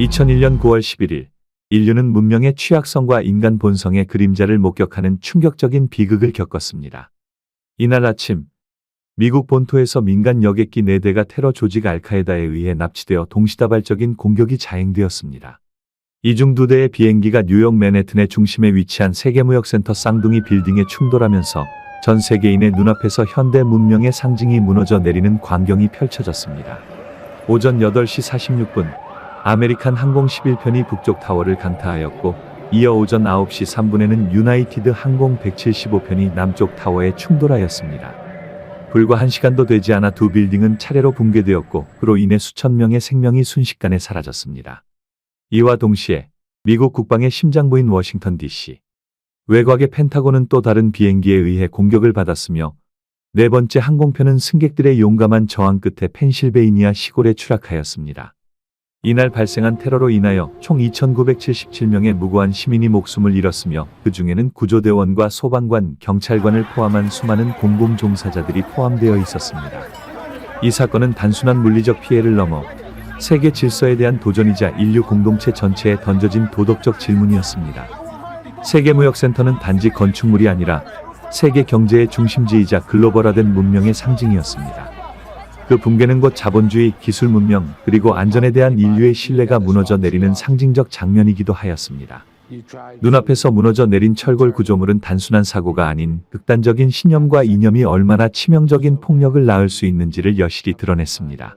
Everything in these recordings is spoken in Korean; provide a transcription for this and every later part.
2001년 9월 11일, 인류는 문명의 취약성과 인간 본성의 그림자를 목격하는 충격적인 비극을 겪었습니다. 이날 아침, 미국 본토에서 민간 여객기 4대가 테러 조직 알카에다에 의해 납치되어 동시다발적인 공격이 자행되었습니다. 이 중 2대의 비행기가 뉴욕 맨해튼의 중심에 위치한 세계무역센터 쌍둥이 빌딩에 충돌하면서 전 세계인의 눈앞에서 현대 문명의 상징이 무너져 내리는 광경이 펼쳐졌습니다. 오전 8시 46분, 아메리칸 항공 11편이 북쪽 타워를 강타하였고, 이어 오전 9시 3분에는 유나이티드 항공 175편이 남쪽 타워에 충돌하였습니다. 불과 1시간도 되지 않아 두 빌딩은 차례로 붕괴되었고, 그로 인해 수천 명의 생명이 순식간에 사라졌습니다. 이와 동시에 미국 국방의 심장부인 워싱턴 DC 외곽의 펜타곤은 또 다른 비행기에 의해 공격을 받았으며, 4번째 항공편은 승객들의 용감한 저항 끝에 펜실베이니아 시골에 추락하였습니다. 이날 발생한 테러로 인하여 총 2,977명의 무고한 시민이 목숨을 잃었으며, 그 중에는 구조대원과 소방관, 경찰관을 포함한 수많은 공공종사자들이 포함되어 있었습니다. 이 사건은 단순한 물리적 피해를 넘어 세계 질서에 대한 도전이자 인류 공동체 전체에 던져진 도덕적 질문이었습니다. 세계무역센터는 단지 건축물이 아니라 세계 경제의 중심지이자 글로벌화된 문명의 상징이었습니다. 그 붕괴는 곧 자본주의, 기술 문명, 그리고 안전에 대한 인류의 신뢰가 무너져 내리는 상징적 장면이기도 하였습니다. 눈앞에서 무너져 내린 철골 구조물은 단순한 사고가 아닌 극단적인 신념과 이념이 얼마나 치명적인 폭력을 낳을 수 있는지를 여실히 드러냈습니다.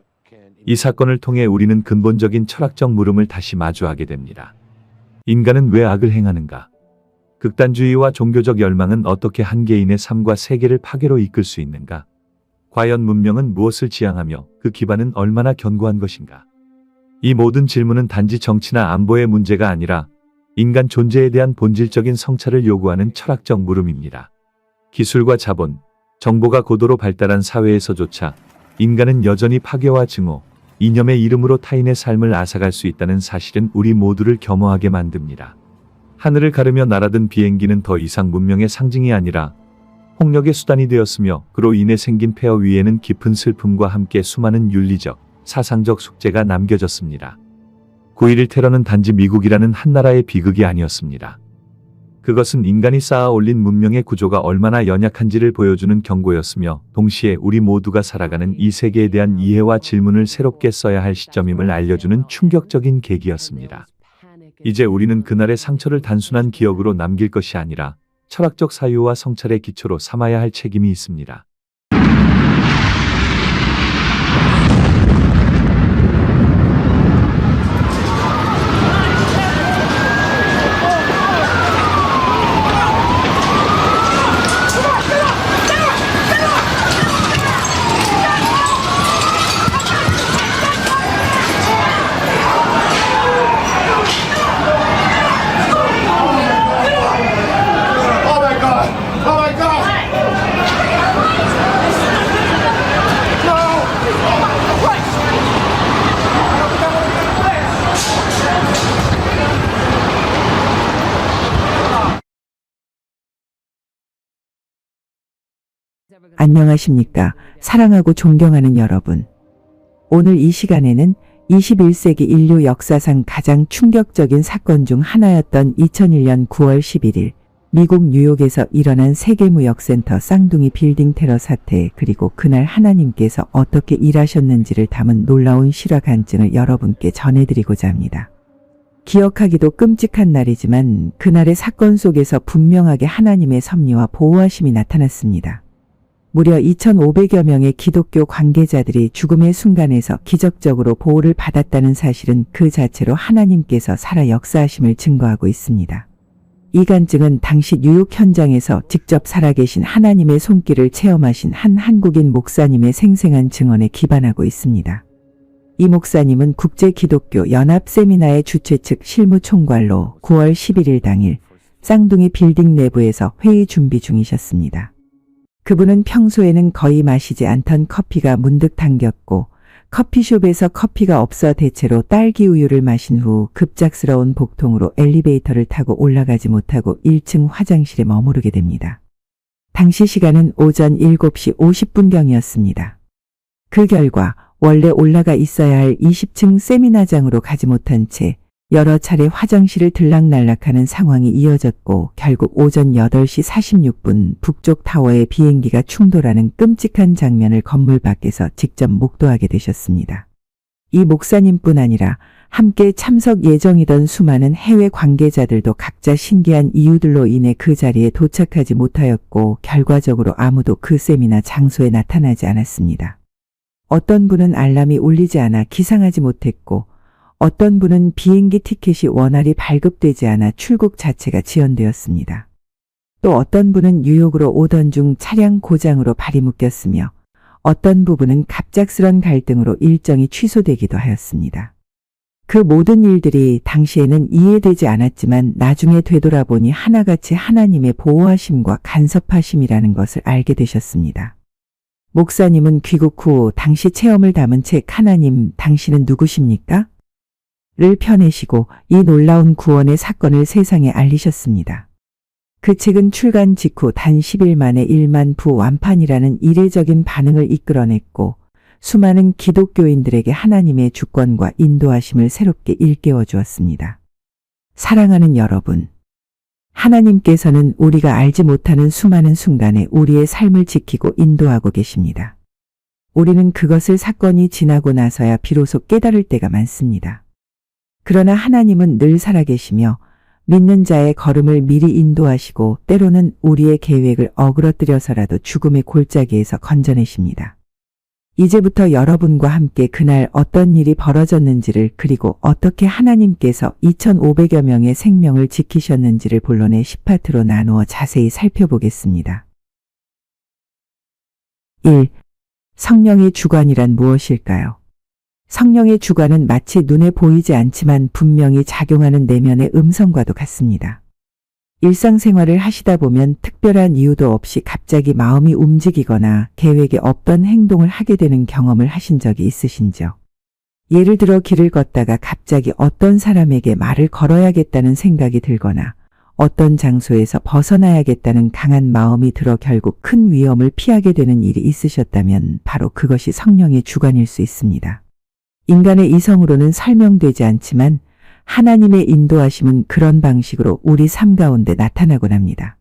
이 사건을 통해 우리는 근본적인 철학적 물음을 다시 마주하게 됩니다. 인간은 왜 악을 행하는가? 극단주의와 종교적 열망은 어떻게 한 개인의 삶과 세계를 파괴로 이끌 수 있는가? 과연 문명은 무엇을 지향하며 그 기반은 얼마나 견고한 것인가? 이 모든 질문은 단지 정치나 안보의 문제가 아니라 인간 존재에 대한 본질적인 성찰을 요구하는 철학적 물음입니다. 기술과 자본, 정보가 고도로 발달한 사회에서조차 인간은 여전히 파괴와 증오, 이념의 이름으로 타인의 삶을 앗아갈 수 있다는 사실은 우리 모두를 겸허하게 만듭니다. 하늘을 가르며 날아든 비행기는 더 이상 문명의 상징이 아니라 폭력의 수단이 되었으며, 그로 인해 생긴 폐허 위에는 깊은 슬픔과 함께 수많은 윤리적, 사상적 숙제가 남겨졌습니다. 9.11 테러는 단지 미국이라는 한 나라의 비극이 아니었습니다. 그것은 인간이 쌓아 올린 문명의 구조가 얼마나 연약한지를 보여주는 경고였으며, 동시에 우리 모두가 살아가는 이 세계에 대한 이해와 질문을 새롭게 써야 할 시점임을 알려주는 충격적인 계기였습니다. 이제 우리는 그날의 상처를 단순한 기억으로 남길 것이 아니라 철학적 사유와 성찰의 기초로 삼아야 할 책임이 있습니다. 안녕하십니까. 사랑하고 존경하는 여러분. 오늘 이 시간에는 21세기 인류 역사상 가장 충격적인 사건 중 하나였던 2001년 9월 11일 미국 뉴욕에서 일어난 세계무역센터 쌍둥이 빌딩 테러 사태, 그리고 그날 하나님께서 어떻게 일하셨는지를 담은 놀라운 실화 간증을 여러분께 전해드리고자 합니다. 기억하기도 끔찍한 날이지만 그날의 사건 속에서 분명하게 하나님의 섭리와 보호하심이 나타났습니다. 무려 2,500여 명의 기독교 관계자들이 죽음의 순간에서 기적적으로 보호를 받았다는 사실은 그 자체로 하나님께서 살아 역사하심을 증거하고 있습니다. 이 간증은 당시 뉴욕 현장에서 직접 살아계신 하나님의 손길을 체험하신 한 한국인 목사님의 생생한 증언에 기반하고 있습니다. 이 목사님은 국제기독교연합 세미나의 주최 측 실무총괄로 9월 11일 당일 쌍둥이 빌딩 내부에서 회의 준비 중이셨습니다. 그분은 평소에는 거의 마시지 않던 커피가 문득 당겼고, 커피숍에서 커피가 없어 대체로 딸기 우유를 마신 후 급작스러운 복통으로 엘리베이터를 타고 올라가지 못하고 1층 화장실에 머무르게 됩니다. 당시 시간은 오전 7시 50분경이었습니다. 그 결과 원래 올라가 있어야 할 20층 세미나장으로 가지 못한 채 여러 차례 화장실을 들락날락하는 상황이 이어졌고 결국 오전 8시 46분 북쪽 타워에 비행기가 충돌하는 끔찍한 장면을 건물 밖에서 직접 목도하게 되셨습니다. 이 목사님뿐 아니라 함께 참석 예정이던 수많은 해외 관계자들도 각자 신기한 이유들로 인해 그 자리에 도착하지 못하였고 결과적으로 아무도 그 세미나 장소에 나타나지 않았습니다. 어떤 분은 알람이 울리지 않아 기상하지 못했고 어떤 분은 비행기 티켓이 원활히 발급되지 않아 출국 자체가 지연되었습니다. 또 어떤 분은 뉴욕으로 오던 중 차량 고장으로 발이 묶였으며 어떤 부분은 갑작스런 갈등으로 일정이 취소되기도 하였습니다. 그 모든 일들이 당시에는 이해되지 않았지만 나중에 되돌아보니 하나같이 하나님의 보호하심과 간섭하심이라는 것을 알게 되셨습니다. 목사님은 귀국 후 당시 체험을 담은 책 하나님 당신은 누구십니까? 를 펴내시고 이 놀라운 구원의 사건을 세상에 알리셨습니다. 그 책은 출간 직후 단 10일 만에 1만 부 완판이라는 이례적인 반응을 이끌어냈고 수많은 기독교인들에게 하나님의 주권과 인도하심을 새롭게 일깨워 주었습니다. 사랑하는 여러분, 하나님께서는 우리가 알지 못하는 수많은 순간에 우리의 삶을 지키고 인도하고 계십니다. 우리는 그것을 사건이 지나고 나서야 비로소 깨달을 때가 많습니다. 그러나 하나님은 늘 살아계시며 믿는 자의 걸음을 미리 인도하시고 때로는 우리의 계획을 어그러뜨려서라도 죽음의 골짜기에서 건져내십니다. 이제부터 여러분과 함께 그날 어떤 일이 벌어졌는지를 그리고 어떻게 하나님께서 2,500여 명의 생명을 지키셨는지를 본론의 10파트로 나누어 자세히 살펴보겠습니다. 1. 성령의 주관이란 무엇일까요? 성령의 주관은 마치 눈에 보이지 않지만 분명히 작용하는 내면의 음성과도 같습니다. 일상생활을 하시다 보면 특별한 이유도 없이 갑자기 마음이 움직이거나 계획에 없던 행동을 하게 되는 경험을 하신 적이 있으신지요? 예를 들어 길을 걷다가 갑자기 어떤 사람에게 말을 걸어야겠다는 생각이 들거나 어떤 장소에서 벗어나야겠다는 강한 마음이 들어 결국 큰 위험을 피하게 되는 일이 있으셨다면 바로 그것이 성령의 주관일 수 있습니다. 인간의 이성으로는 설명되지 않지만 하나님의 인도하심은 그런 방식으로 우리 삶 가운데 나타나곤 합니다.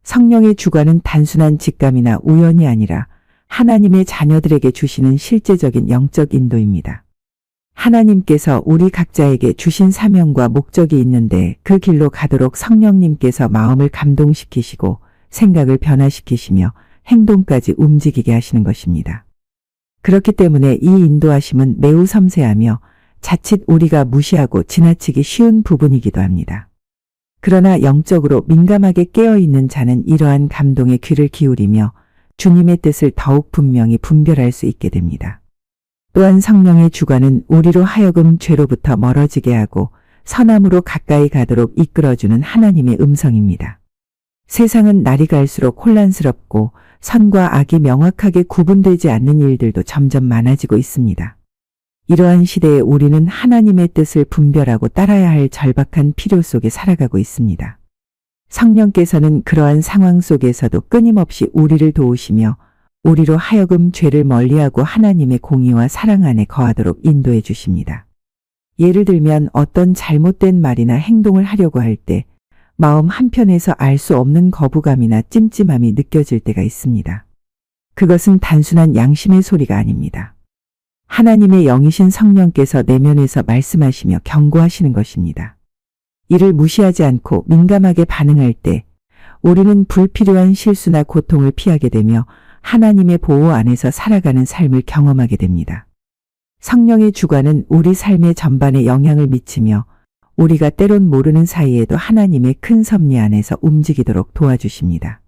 성령의 주관은 단순한 직감이나 우연이 아니라 하나님의 자녀들에게 주시는 실제적인 영적 인도입니다. 하나님께서 우리 각자에게 주신 사명과 목적이 있는데 그 길로 가도록 성령님께서 마음을 감동시키시고 생각을 변화시키시며 행동까지 움직이게 하시는 것입니다. 그렇기 때문에 이 인도하심은 매우 섬세하며 자칫 우리가 무시하고 지나치기 쉬운 부분이기도 합니다. 그러나 영적으로 민감하게 깨어있는 자는 이러한 감동에 귀를 기울이며 주님의 뜻을 더욱 분명히 분별할 수 있게 됩니다. 또한 성령의 주관은 우리로 하여금 죄로부터 멀어지게 하고 선함으로 가까이 가도록 이끌어주는 하나님의 음성입니다. 세상은 날이 갈수록 혼란스럽고 선과 악이 명확하게 구분되지 않는 일들도 점점 많아지고 있습니다. 이러한 시대에 우리는 하나님의 뜻을 분별하고 따라야 할 절박한 필요 속에 살아가고 있습니다. 성령께서는 그러한 상황 속에서도 끊임없이 우리를 도우시며 우리로 하여금 죄를 멀리하고 하나님의 공의와 사랑 안에 거하도록 인도해 주십니다. 예를 들면 어떤 잘못된 말이나 행동을 하려고 할 때 마음 한편에서 알 수 없는 거부감이나 찜찜함이 느껴질 때가 있습니다. 그것은 단순한 양심의 소리가 아닙니다. 하나님의 영이신 성령께서 내면에서 말씀하시며 경고하시는 것입니다. 이를 무시하지 않고 민감하게 반응할 때 우리는 불필요한 실수나 고통을 피하게 되며 하나님의 보호 안에서 살아가는 삶을 경험하게 됩니다. 성령의 주관은 우리 삶의 전반에 영향을 미치며 우리가 때론 모르는 사이에도 하나님의 큰 섭리 안에서 움직이도록 도와주십니다.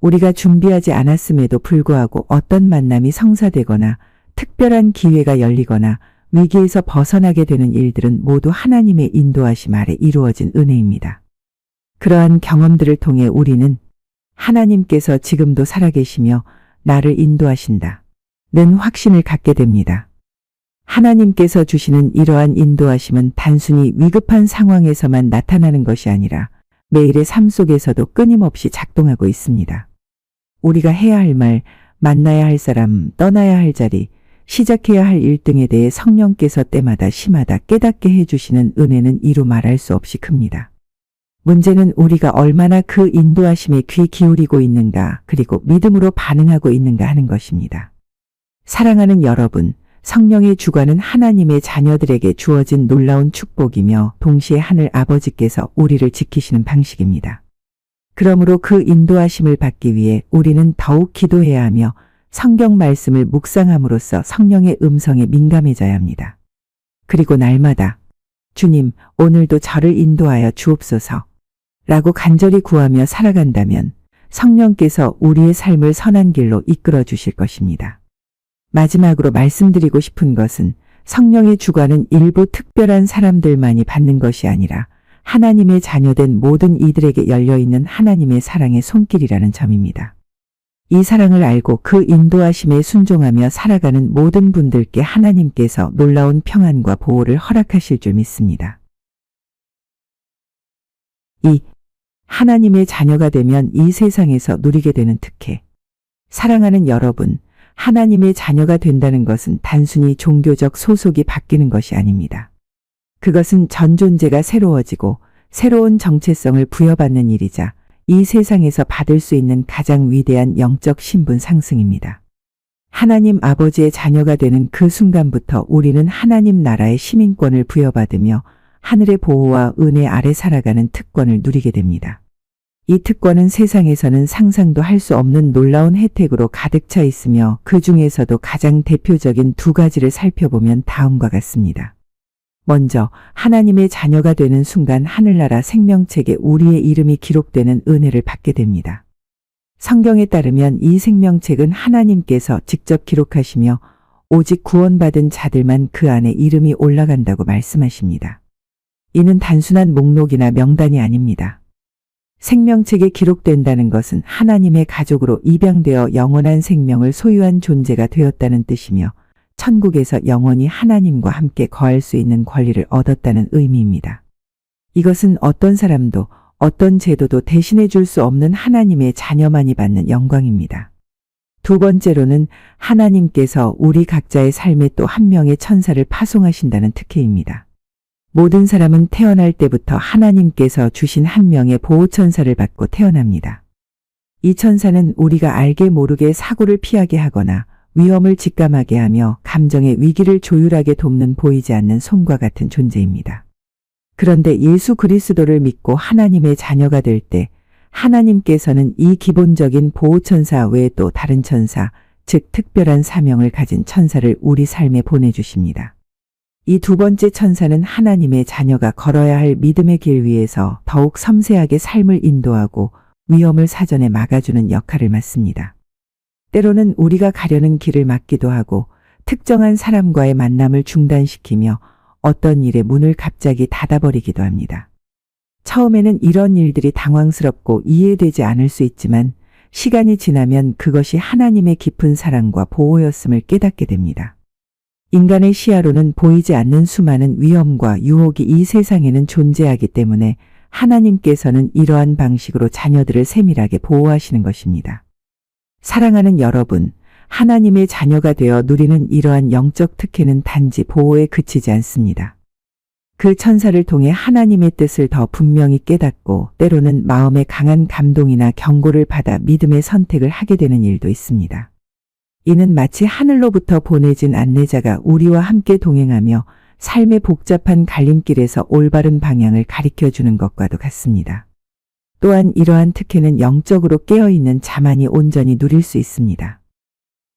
우리가 준비하지 않았음에도 불구하고 어떤 만남이 성사되거나 특별한 기회가 열리거나 위기에서 벗어나게 되는 일들은 모두 하나님의 인도하심 아래 이루어진 은혜입니다. 그러한 경험들을 통해 우리는 하나님께서 지금도 살아계시며 나를 인도하신다 는 확신을 갖게 됩니다. 하나님께서 주시는 이러한 인도하심은 단순히 위급한 상황에서만 나타나는 것이 아니라 매일의 삶 속에서도 끊임없이 작동하고 있습니다. 우리가 해야 할 말, 만나야 할 사람, 떠나야 할 자리, 시작해야 할 일 등에 대해 성령께서 때마다 시마다 깨닫게 해주시는 은혜는 이루 말할 수 없이 큽니다. 문제는 우리가 얼마나 그 인도하심에 귀 기울이고 있는가, 그리고 믿음으로 반응하고 있는가 하는 것입니다. 사랑하는 여러분, 성령의 주관은 하나님의 자녀들에게 주어진 놀라운 축복이며 동시에 하늘 아버지께서 우리를 지키시는 방식입니다. 그러므로 그 인도하심을 받기 위해 우리는 더욱 기도해야 하며 성경 말씀을 묵상함으로써 성령의 음성에 민감해져야 합니다. 그리고 날마다 주님, 오늘도 저를 인도하여 주옵소서 라고 간절히 구하며 살아간다면 성령께서 우리의 삶을 선한 길로 이끌어 주실 것입니다. 마지막으로 말씀드리고 싶은 것은 성령의 주관은 일부 특별한 사람들만이 받는 것이 아니라 하나님의 자녀된 모든 이들에게 열려있는 하나님의 사랑의 손길이라는 점입니다. 이 사랑을 알고 그 인도하심에 순종하며 살아가는 모든 분들께 하나님께서 놀라운 평안과 보호를 허락하실 줄 믿습니다. 2. 하나님의 자녀가 되면 이 세상에서 누리게 되는 특혜. 사랑하는 여러분, 하나님의 자녀가 된다는 것은 단순히 종교적 소속이 바뀌는 것이 아닙니다. 그것은 전 존재가 새로워지고 새로운 정체성을 부여받는 일이자 이 세상에서 받을 수 있는 가장 위대한 영적 신분 상승입니다. 하나님 아버지의 자녀가 되는 그 순간부터 우리는 하나님 나라의 시민권을 부여받으며 하늘의 보호와 은혜 아래 살아가는 특권을 누리게 됩니다. 이 특권은 세상에서는 상상도 할 수 없는 놀라운 혜택으로 가득 차 있으며 그 중에서도 가장 대표적인 두 가지를 살펴보면 다음과 같습니다. 먼저 하나님의 자녀가 되는 순간 하늘나라 생명책에 우리의 이름이 기록되는 은혜를 받게 됩니다. 성경에 따르면 이 생명책은 하나님께서 직접 기록하시며 오직 구원받은 자들만 그 안에 이름이 올라간다고 말씀하십니다. 이는 단순한 목록이나 명단이 아닙니다. 생명책에 기록된다는 것은 하나님의 가족으로 입양되어 영원한 생명을 소유한 존재가 되었다는 뜻이며 천국에서 영원히 하나님과 함께 거할 수 있는 권리를 얻었다는 의미입니다. 이것은 어떤 사람도 어떤 제도도 대신해 줄 수 없는 하나님의 자녀만이 받는 영광입니다. 두 번째로는 하나님께서 우리 각자의 삶에 또 한 명의 천사를 파송하신다는 특혜입니다. 모든 사람은 태어날 때부터 하나님께서 주신 한 명의 보호천사를 받고 태어납니다. 이 천사는 우리가 알게 모르게 사고를 피하게 하거나 위험을 직감하게 하며 감정의 위기를 조율하게 돕는 보이지 않는 손과 같은 존재입니다. 그런데 예수 그리스도를 믿고 하나님의 자녀가 될 때 하나님께서는 이 기본적인 보호천사 외에 또 다른 천사, 즉 특별한 사명을 가진 천사를 우리 삶에 보내주십니다. 이 두 번째 천사는 하나님의 자녀가 걸어야 할 믿음의 길 위에서 더욱 섬세하게 삶을 인도하고 위험을 사전에 막아주는 역할을 맡습니다. 때로는 우리가 가려는 길을 막기도 하고 특정한 사람과의 만남을 중단시키며 어떤 일의 문을 갑자기 닫아버리기도 합니다. 처음에는 이런 일들이 당황스럽고 이해되지 않을 수 있지만 시간이 지나면 그것이 하나님의 깊은 사랑과 보호였음을 깨닫게 됩니다. 인간의 시야로는 보이지 않는 수많은 위험과 유혹이 이 세상에는 존재하기 때문에 하나님께서는 이러한 방식으로 자녀들을 세밀하게 보호하시는 것입니다. 사랑하는 여러분, 하나님의 자녀가 되어 누리는 이러한 영적 특혜는 단지 보호에 그치지 않습니다. 그 천사를 통해 하나님의 뜻을 더 분명히 깨닫고 때로는 마음의 강한 감동이나 경고를 받아 믿음의 선택을 하게 되는 일도 있습니다. 이는 마치 하늘로부터 보내진 안내자가 우리와 함께 동행하며 삶의 복잡한 갈림길에서 올바른 방향을 가리켜주는 것과도 같습니다. 또한 이러한 특혜는 영적으로 깨어있는 자만이 온전히 누릴 수 있습니다.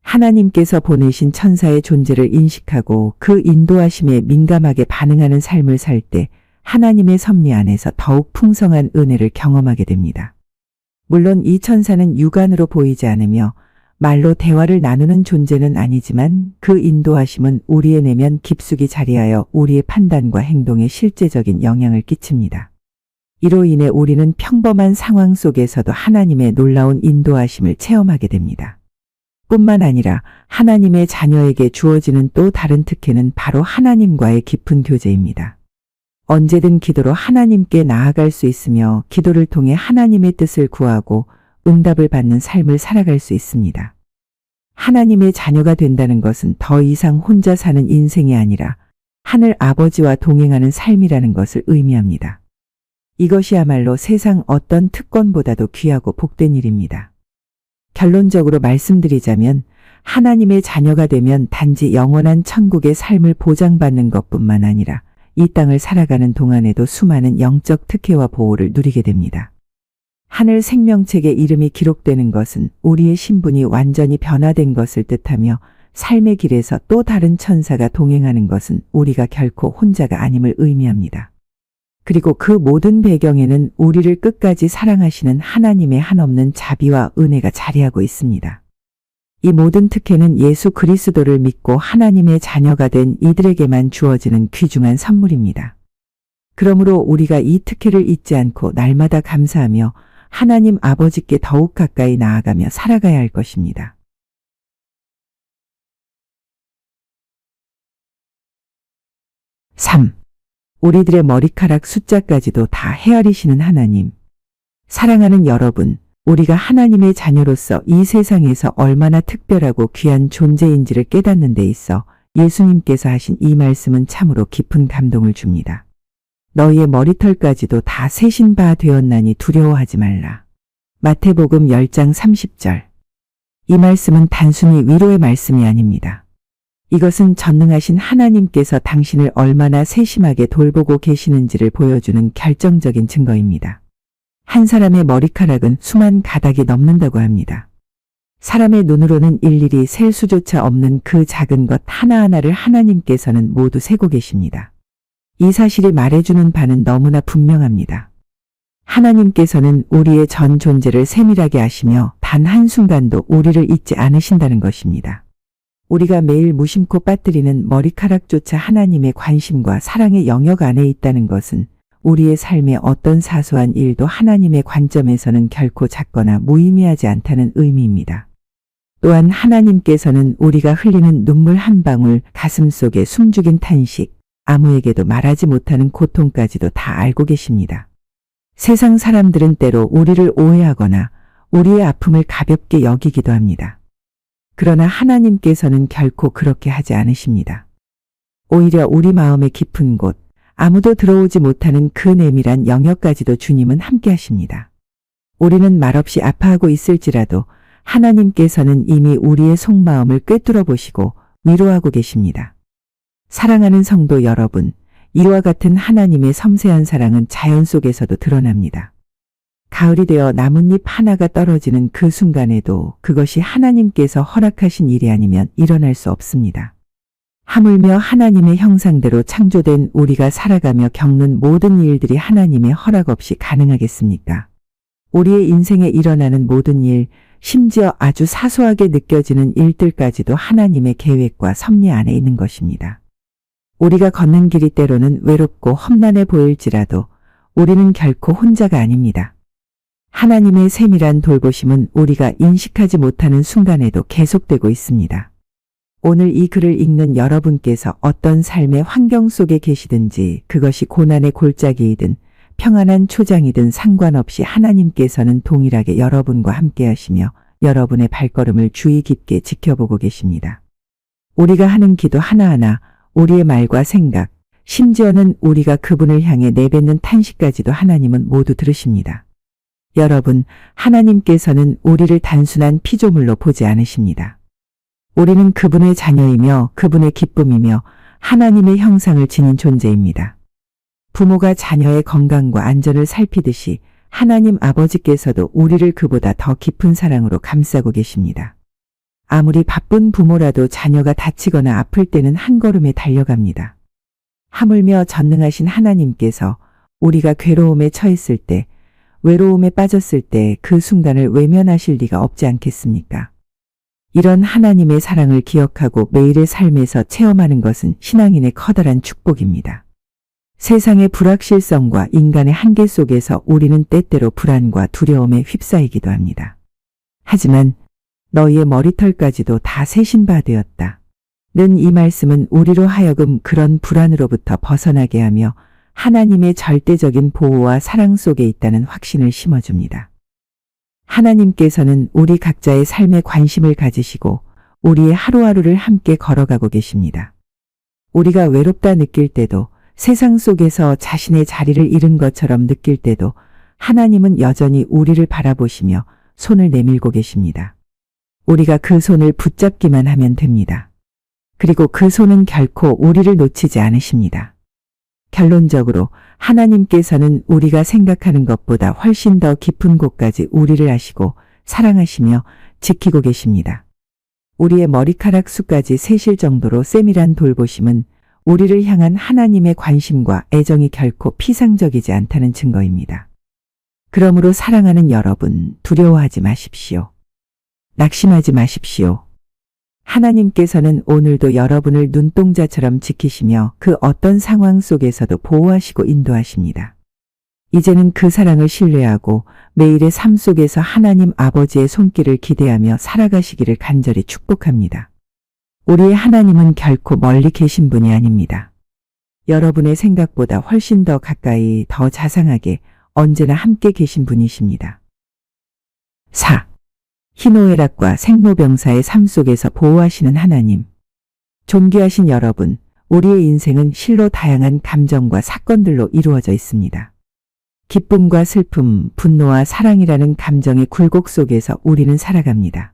하나님께서 보내신 천사의 존재를 인식하고 그 인도하심에 민감하게 반응하는 삶을 살 때 하나님의 섭리 안에서 더욱 풍성한 은혜를 경험하게 됩니다. 물론 이 천사는 육안으로 보이지 않으며 말로 대화를 나누는 존재는 아니지만 그 인도하심은 우리의 내면 깊숙이 자리하여 우리의 판단과 행동에 실제적인 영향을 끼칩니다. 이로 인해 우리는 평범한 상황 속에서도 하나님의 놀라운 인도하심을 체험하게 됩니다. 뿐만 아니라 하나님의 자녀에게 주어지는 또 다른 특혜는 바로 하나님과의 깊은 교제입니다. 언제든 기도로 하나님께 나아갈 수 있으며 기도를 통해 하나님의 뜻을 구하고 응답을 받는 삶을 살아갈 수 있습니다. 하나님의 자녀가 된다는 것은 더 이상 혼자 사는 인생이 아니라 하늘 아버지와 동행하는 삶이라는 것을 의미합니다. 이것이야말로 세상 어떤 특권보다도 귀하고 복된 일입니다. 결론적으로 말씀드리자면 하나님의 자녀가 되면 단지 영원한 천국의 삶을 보장받는 것뿐만 아니라 이 땅을 살아가는 동안에도 수많은 영적 특혜와 보호를 누리게 됩니다. 하늘 생명책에 이름이 기록되는 것은 우리의 신분이 완전히 변화된 것을 뜻하며 삶의 길에서 또 다른 천사가 동행하는 것은 우리가 결코 혼자가 아님을 의미합니다. 그리고 그 모든 배경에는 우리를 끝까지 사랑하시는 하나님의 한없는 자비와 은혜가 자리하고 있습니다. 이 모든 특혜는 예수 그리스도를 믿고 하나님의 자녀가 된 이들에게만 주어지는 귀중한 선물입니다. 그러므로 우리가 이 특혜를 잊지 않고 날마다 감사하며 하나님 아버지께 더욱 가까이 나아가며 살아가야 할 것입니다. (3) 우리들의 머리카락 숫자까지도 다 헤아리시는 하나님. 사랑하는 여러분, 우리가 하나님의 자녀로서 이 세상에서 얼마나 특별하고 귀한 존재인지를 깨닫는 데 있어 예수님께서 하신 이 말씀은 참으로 깊은 감동을 줍니다. 너희의 머리털까지도 다 세신 바 되었나니 두려워하지 말라. 마태복음 10장 30절. 이 말씀은 단순히 위로의 말씀이 아닙니다. 이것은 전능하신 하나님께서 당신을 얼마나 세심하게 돌보고 계시는지를 보여주는 결정적인 증거입니다. 한 사람의 머리카락은 수만 가닥이 넘는다고 합니다. 사람의 눈으로는 일일이 셀 수조차 없는 그 작은 것 하나하나를 하나님께서는 모두 세고 계십니다. 이 사실이 말해주는 바는 너무나 분명합니다. 하나님께서는 우리의 전 존재를 세밀하게 아시며 단 한순간도 우리를 잊지 않으신다는 것입니다. 우리가 매일 무심코 빠뜨리는 머리카락조차 하나님의 관심과 사랑의 영역 안에 있다는 것은 우리의 삶의 어떤 사소한 일도 하나님의 관점에서는 결코 작거나 무의미하지 않다는 의미입니다. 또한 하나님께서는 우리가 흘리는 눈물 한 방울, 가슴속에 숨죽인 탄식, 아무에게도 말하지 못하는 고통까지도 다 알고 계십니다. 세상 사람들은 때로 우리를 오해하거나 우리의 아픔을 가볍게 여기기도 합니다. 그러나 하나님께서는 결코 그렇게 하지 않으십니다. 오히려 우리 마음의 깊은 곳, 아무도 들어오지 못하는 그 내밀한 영역까지도 주님은 함께 하십니다. 우리는 말없이 아파하고 있을지라도 하나님께서는 이미 우리의 속마음을 꿰뚫어 보시고 위로하고 계십니다. 사랑하는 성도 여러분, 이와 같은 하나님의 섬세한 사랑은 자연 속에서도 드러납니다. 가을이 되어 나뭇잎 하나가 떨어지는 그 순간에도 그것이 하나님께서 허락하신 일이 아니면 일어날 수 없습니다. 하물며 하나님의 형상대로 창조된 우리가 살아가며 겪는 모든 일들이 하나님의 허락 없이 가능하겠습니까? 우리의 인생에 일어나는 모든 일, 심지어 아주 사소하게 느껴지는 일들까지도 하나님의 계획과 섭리 안에 있는 것입니다. 우리가 걷는 길이 때로는 외롭고 험난해 보일지라도 우리는 결코 혼자가 아닙니다. 하나님의 세밀한 돌보심은 우리가 인식하지 못하는 순간에도 계속되고 있습니다. 오늘 이 글을 읽는 여러분께서 어떤 삶의 환경 속에 계시든지 그것이 고난의 골짜기이든 평안한 초장이든 상관없이 하나님께서는 동일하게 여러분과 함께 하시며 여러분의 발걸음을 주의 깊게 지켜보고 계십니다. 우리가 하는 기도 하나하나, 우리의 말과 생각, 심지어는 우리가 그분을 향해 내뱉는 탄식까지도 하나님은 모두 들으십니다. 여러분, 하나님께서는 우리를 단순한 피조물로 보지 않으십니다. 우리는 그분의 자녀이며 그분의 기쁨이며 하나님의 형상을 지닌 존재입니다. 부모가 자녀의 건강과 안전을 살피듯이 하나님 아버지께서도 우리를 그보다 더 깊은 사랑으로 감싸고 계십니다. 아무리 바쁜 부모라도 자녀가 다치거나 아플 때는 한 걸음에 달려갑니다. 하물며 전능하신 하나님께서 우리가 괴로움에 처했을 때, 외로움에 빠졌을 때 그 순간을 외면하실 리가 없지 않겠습니까? 이런 하나님의 사랑을 기억하고 매일의 삶에서 체험하는 것은 신앙인의 커다란 축복입니다. 세상의 불확실성과 인간의 한계 속에서 우리는 때때로 불안과 두려움에 휩싸이기도 합니다. 하지만 너희의 머리털까지도 다 세신 바 되었다. 는 이 말씀은 우리로 하여금 그런 불안으로부터 벗어나게 하며 하나님의 절대적인 보호와 사랑 속에 있다는 확신을 심어줍니다. 하나님께서는 우리 각자의 삶에 관심을 가지시고 우리의 하루하루를 함께 걸어가고 계십니다. 우리가 외롭다 느낄 때도, 세상 속에서 자신의 자리를 잃은 것처럼 느낄 때도 하나님은 여전히 우리를 바라보시며 손을 내밀고 계십니다. 우리가 그 손을 붙잡기만 하면 됩니다. 그리고 그 손은 결코 우리를 놓치지 않으십니다. 결론적으로 하나님께서는 우리가 생각하는 것보다 훨씬 더 깊은 곳까지 우리를 아시고 사랑하시며 지키고 계십니다. 우리의 머리카락 수까지 세실 정도로 세밀한 돌보심은 우리를 향한 하나님의 관심과 애정이 결코 피상적이지 않다는 증거입니다. 그러므로 사랑하는 여러분, 두려워하지 마십시오. 낙심하지 마십시오. 하나님께서는 오늘도 여러분을 눈동자처럼 지키시며 그 어떤 상황 속에서도 보호하시고 인도하십니다. 이제는 그 사랑을 신뢰하고 매일의 삶 속에서 하나님 아버지의 손길을 기대하며 살아가시기를 간절히 축복합니다. 우리의 하나님은 결코 멀리 계신 분이 아닙니다. 여러분의 생각보다 훨씬 더 가까이, 더 자상하게 언제나 함께 계신 분이십니다. 4. 희노애락과 생로병사의 삶 속에서 보호하시는 하나님. 존귀하신 여러분, 우리의 인생은 실로 다양한 감정과 사건들로 이루어져 있습니다. 기쁨과 슬픔, 분노와 사랑이라는 감정의 굴곡 속에서 우리는 살아갑니다.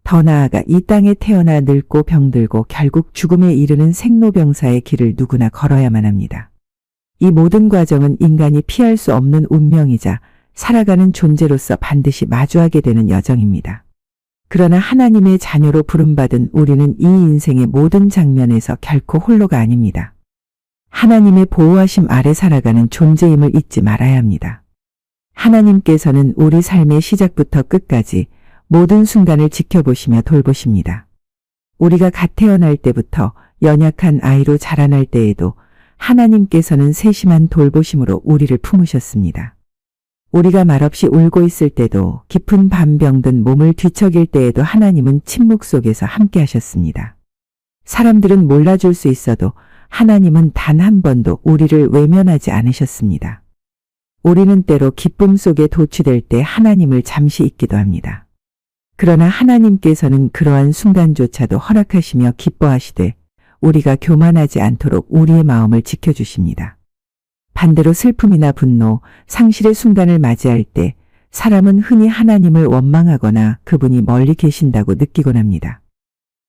더 나아가 이 땅에 태어나 늙고 병들고 결국 죽음에 이르는 생로병사의 길을 누구나 걸어야만 합니다. 이 모든 과정은 인간이 피할 수 없는 운명이자 살아가는 존재로서 반드시 마주하게 되는 여정입니다. 그러나 하나님의 자녀로 부름받은 우리는 이 인생의 모든 장면에서 결코 홀로가 아닙니다. 하나님의 보호하심 아래 살아가는 존재임을 잊지 말아야 합니다. 하나님께서는 우리 삶의 시작부터 끝까지 모든 순간을 지켜보시며 돌보십니다. 우리가 갓 태어날 때부터 연약한 아이로 자라날 때에도 하나님께서는 세심한 돌보심으로 우리를 품으셨습니다. 우리가 말없이 울고 있을 때도, 깊은 밤 병든 몸을 뒤척일 때에도 하나님은 침묵 속에서 함께 하셨습니다. 사람들은 몰라줄 수 있어도 하나님은 단 한 번도 우리를 외면하지 않으셨습니다. 우리는 때로 기쁨 속에 도취될 때 하나님을 잠시 잊기도 합니다. 그러나 하나님께서는 그러한 순간조차도 허락하시며 기뻐하시되 우리가 교만하지 않도록 우리의 마음을 지켜주십니다. 반대로 슬픔이나 분노, 상실의 순간을 맞이할 때 사람은 흔히 하나님을 원망하거나 그분이 멀리 계신다고 느끼곤 합니다.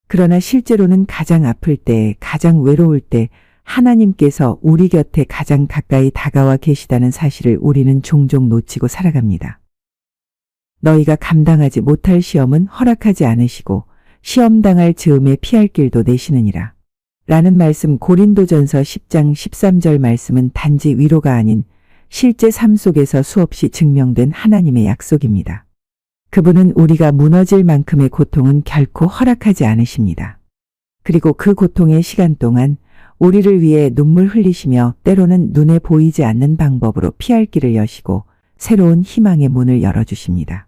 그러나 실제로는 가장 아플 때, 가장 외로울 때 하나님께서 우리 곁에 가장 가까이 다가와 계시다는 사실을 우리는 종종 놓치고 살아갑니다. 너희가 감당하지 못할 시험은 허락하지 않으시고 시험 당할 즈음에 피할 길도 내시느니라. 라는 말씀, 고린도전서 10장 13절 말씀은 단지 위로가 아닌 실제 삶 속에서 수없이 증명된 하나님의 약속입니다. 그분은 우리가 무너질 만큼의 고통은 결코 허락하지 않으십니다. 그리고 그 고통의 시간 동안 우리를 위해 눈물 흘리시며 때로는 눈에 보이지 않는 방법으로 피할 길을 여시고 새로운 희망의 문을 열어주십니다.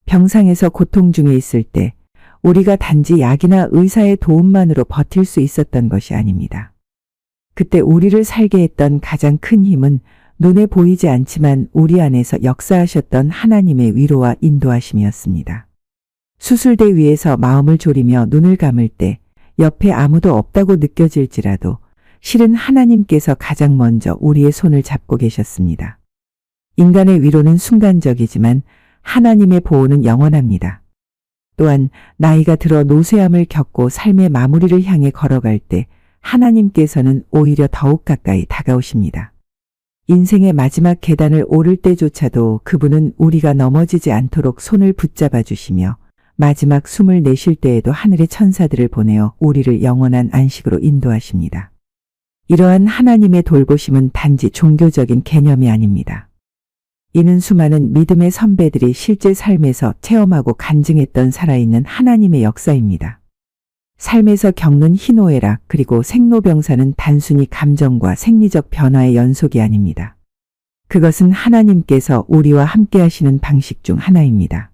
병상에서 고통 중에 있을 때 우리가 단지 약이나 의사의 도움만으로 버틸 수 있었던 것이 아닙니다. 그때 우리를 살게 했던 가장 큰 힘은 눈에 보이지 않지만 우리 안에서 역사하셨던 하나님의 위로와 인도하심이었습니다. 수술대 위에서 마음을 졸이며 눈을 감을 때 옆에 아무도 없다고 느껴질지라도 실은 하나님께서 가장 먼저 우리의 손을 잡고 계셨습니다. 인간의 위로는 순간적이지만 하나님의 보호는 영원합니다. 또한 나이가 들어 노쇠함을 겪고 삶의 마무리를 향해 걸어갈 때 하나님께서는 오히려 더욱 가까이 다가오십니다. 인생의 마지막 계단을 오를 때조차도 그분은 우리가 넘어지지 않도록 손을 붙잡아 주시며 마지막 숨을 내쉴 때에도 하늘의 천사들을 보내어 우리를 영원한 안식으로 인도하십니다. 이러한 하나님의 돌보심은 단지 종교적인 개념이 아닙니다. 이는 수많은 믿음의 선배들이 실제 삶에서 체험하고 간증했던 살아있는 하나님의 역사입니다. 삶에서 겪는 희노애락 그리고 생로병사는 단순히 감정과 생리적 변화의 연속이 아닙니다. 그것은 하나님께서 우리와 함께 하시는 방식 중 하나입니다.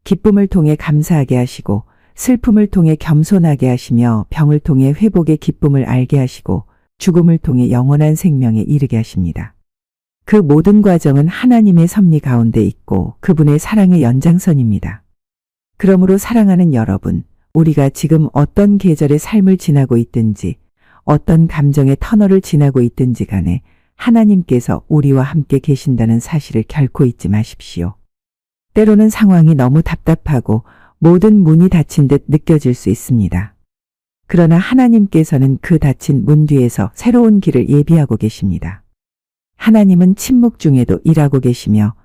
기쁨을 통해 감사하게 하시고 슬픔을 통해 겸손하게 하시며 병을 통해 회복의 기쁨을 알게 하시고 죽음을 통해 영원한 생명에 이르게 하십니다. 그 모든 과정은 하나님의 섭리 가운데 있고 그분의 사랑의 연장선입니다. 그러므로 사랑하는 여러분, 우리가 지금 어떤 계절의 삶을 지나고 있든지 어떤 감정의 터널을 지나고 있든지 간에 하나님께서 우리와 함께 계신다는 사실을 결코 잊지 마십시오. 때로는 상황이 너무 답답하고 모든 문이 닫힌 듯 느껴질 수 있습니다. 그러나 하나님께서는 그 닫힌 문 뒤에서 새로운 길을 예비하고 계십니다. 하나님은 침묵 중에도 일하고 계시며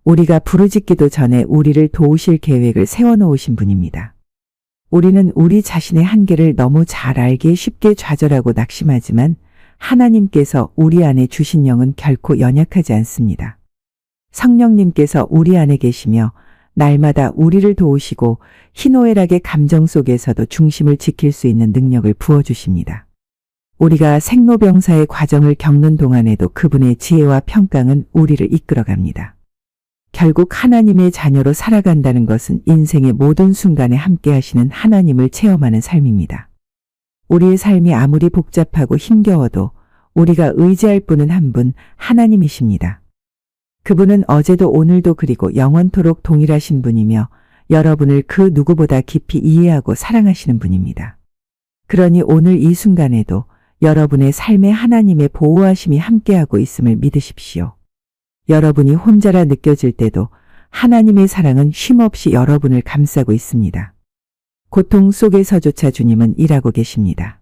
우리가 부르짖기도 전에 우리를 도우실 계획을 세워놓으신 분입니다. 우리는 우리 자신의 한계를 너무 잘 알기에 쉽게 좌절하고 낙심하지만 하나님께서 우리 안에 주신 영은 결코 연약하지 않습니다. 성령님께서 우리 안에 계시며 날마다 우리를 도우시고 희노애락의 감정 속에서도 중심을 지킬 수 있는 능력을 부어주십니다. 우리가 생로병사의 과정을 겪는 동안에도 그분의 지혜와 평강은 우리를 이끌어갑니다. 결국 하나님의 자녀로 살아간다는 것은 인생의 모든 순간에 함께 하시는 하나님을 체험하는 삶입니다. 우리의 삶이 아무리 복잡하고 힘겨워도 우리가 의지할 분은 한 분, 하나님이십니다. 그분은 어제도 오늘도 그리고 영원토록 동일하신 분이며 여러분을 그 누구보다 깊이 이해하고 사랑하시는 분입니다. 그러니 오늘 이 순간에도 여러분의 삶에 하나님의 보호하심이 함께하고 있음을 믿으십시오. 여러분이 혼자라 느껴질 때도 하나님의 사랑은 쉼없이 여러분을 감싸고 있습니다. 고통 속에서조차 주님은 일하고 계십니다.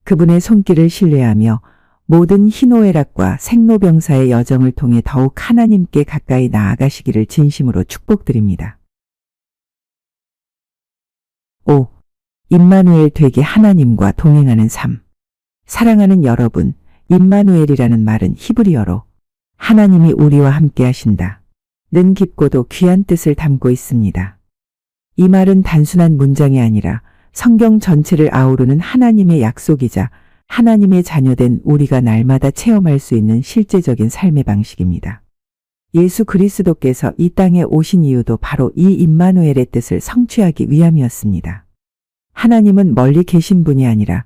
그분의 손길을 신뢰하며 모든 희노애락과 생로병사의 여정을 통해 더욱 하나님께 가까이 나아가시기를 진심으로 축복드립니다. 5. 임마누엘 되게 하나님과 동행하는 삶. 사랑하는 여러분, 임마누엘이라는 말은 히브리어로 하나님이 우리와 함께 하신다 는 깊고도 귀한 뜻을 담고 있습니다. 이 말은 단순한 문장이 아니라 성경 전체를 아우르는 하나님의 약속이자 하나님의 자녀된 우리가 날마다 체험할 수 있는 실제적인 삶의 방식입니다. 예수 그리스도께서 이 땅에 오신 이유도 바로 이 임마누엘의 뜻을 성취하기 위함이었습니다. 하나님은 멀리 계신 분이 아니라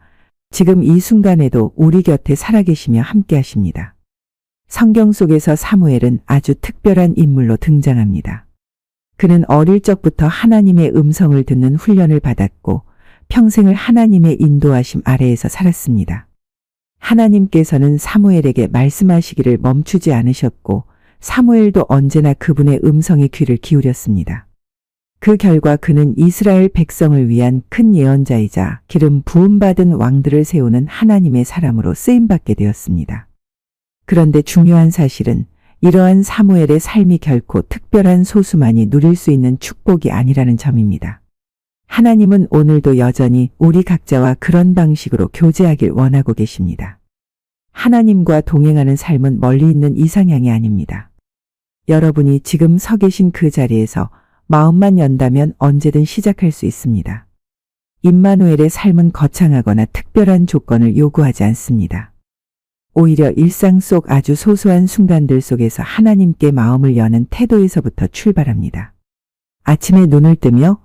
지금 이 순간에도 우리 곁에 살아계시며 함께 하십니다. 성경 속에서 사무엘은 아주 특별한 인물로 등장합니다. 그는 어릴 적부터 하나님의 음성을 듣는 훈련을 받았고 평생을 하나님의 인도하심 아래에서 살았습니다. 하나님께서는 사무엘에게 말씀하시기를 멈추지 않으셨고 사무엘도 언제나 그분의 음성에 귀를 기울였습니다. 그 결과 그는 이스라엘 백성을 위한 큰 예언자이자 기름 부음받은 왕들을 세우는 하나님의 사람으로 쓰임받게 되었습니다. 그런데 중요한 사실은 이러한 사무엘의 삶이 결코 특별한 소수만이 누릴 수 있는 축복이 아니라는 점입니다. 하나님은 오늘도 여전히 우리 각자와 그런 방식으로 교제하길 원하고 계십니다. 하나님과 동행하는 삶은 멀리 있는 이상향이 아닙니다. 여러분이 지금 서 계신 그 자리에서 마음만 연다면 언제든 시작할 수 있습니다. 임마누엘의 삶은 거창하거나 특별한 조건을 요구하지 않습니다. 오히려 일상 속 아주 소소한 순간들 속에서 하나님께 마음을 여는 태도에서부터 출발합니다. 아침에 눈을 뜨며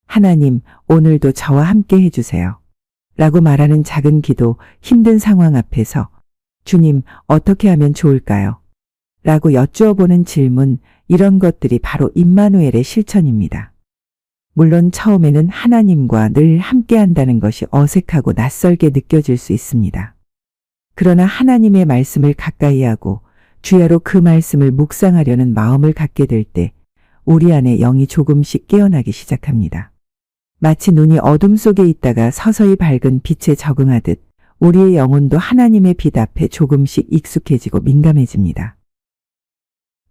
하나님, 오늘도 저와 함께 해주세요 라고 말하는 작은 기도, 힘든 상황 앞에서 주님, 어떻게 하면 좋을까요? 라고 여쭈어보는 질문, 이런 것들이 바로 임마누엘의 실천입니다. 물론 처음에는 하나님과 늘 함께 한다는 것이 어색하고 낯설게 느껴질 수 있습니다. 그러나 하나님의 말씀을 가까이 하고 주야로 그 말씀을 묵상하려는 마음을 갖게 될 때 우리 안에 영이 조금씩 깨어나기 시작합니다. 마치 눈이 어둠 속에 있다가 서서히 밝은 빛에 적응하듯 우리의 영혼도 하나님의 빛 앞에 조금씩 익숙해지고 민감해집니다.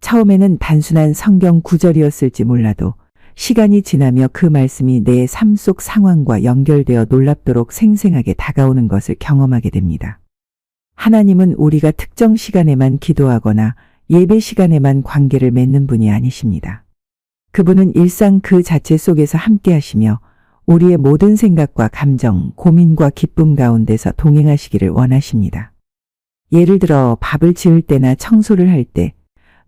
처음에는 단순한 성경 구절이었을지 몰라도 시간이 지나며 그 말씀이 내 삶 속 상황과 연결되어 놀랍도록 생생하게 다가오는 것을 경험하게 됩니다. 하나님은 우리가 특정 시간에만 기도하거나 예배 시간에만 관계를 맺는 분이 아니십니다. 그분은 일상 그 자체 속에서 함께 하시며 우리의 모든 생각과 감정, 고민과 기쁨 가운데서 동행하시기를 원하십니다. 예를 들어 밥을 지을 때나 청소를 할 때,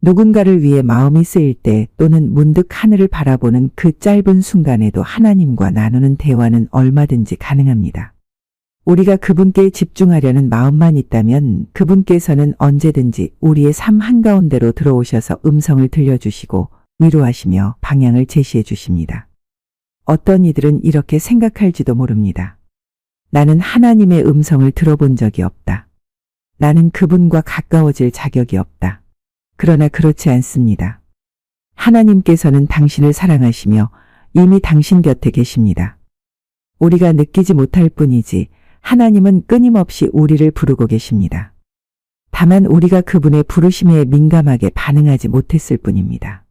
누군가를 위해 마음이 쓰일 때 또는 문득 하늘을 바라보는 그 짧은 순간에도 하나님과 나누는 대화는 얼마든지 가능합니다. 우리가 그분께 집중하려는 마음만 있다면 그분께서는 언제든지 우리의 삶 한가운데로 들어오셔서 음성을 들려주시고 위로하시며 방향을 제시해 주십니다. 어떤 이들은 이렇게 생각할지도 모릅니다. 나는 하나님의 음성을 들어본 적이 없다. 나는 그분과 가까워질 자격이 없다. 그러나 그렇지 않습니다. 하나님께서는 당신을 사랑하시며 이미 당신 곁에 계십니다. 우리가 느끼지 못할 뿐이지 하나님은 끊임없이 우리를 부르고 계십니다. 다만 우리가 그분의 부르심에 민감하게 반응하지 못했을 뿐입니다.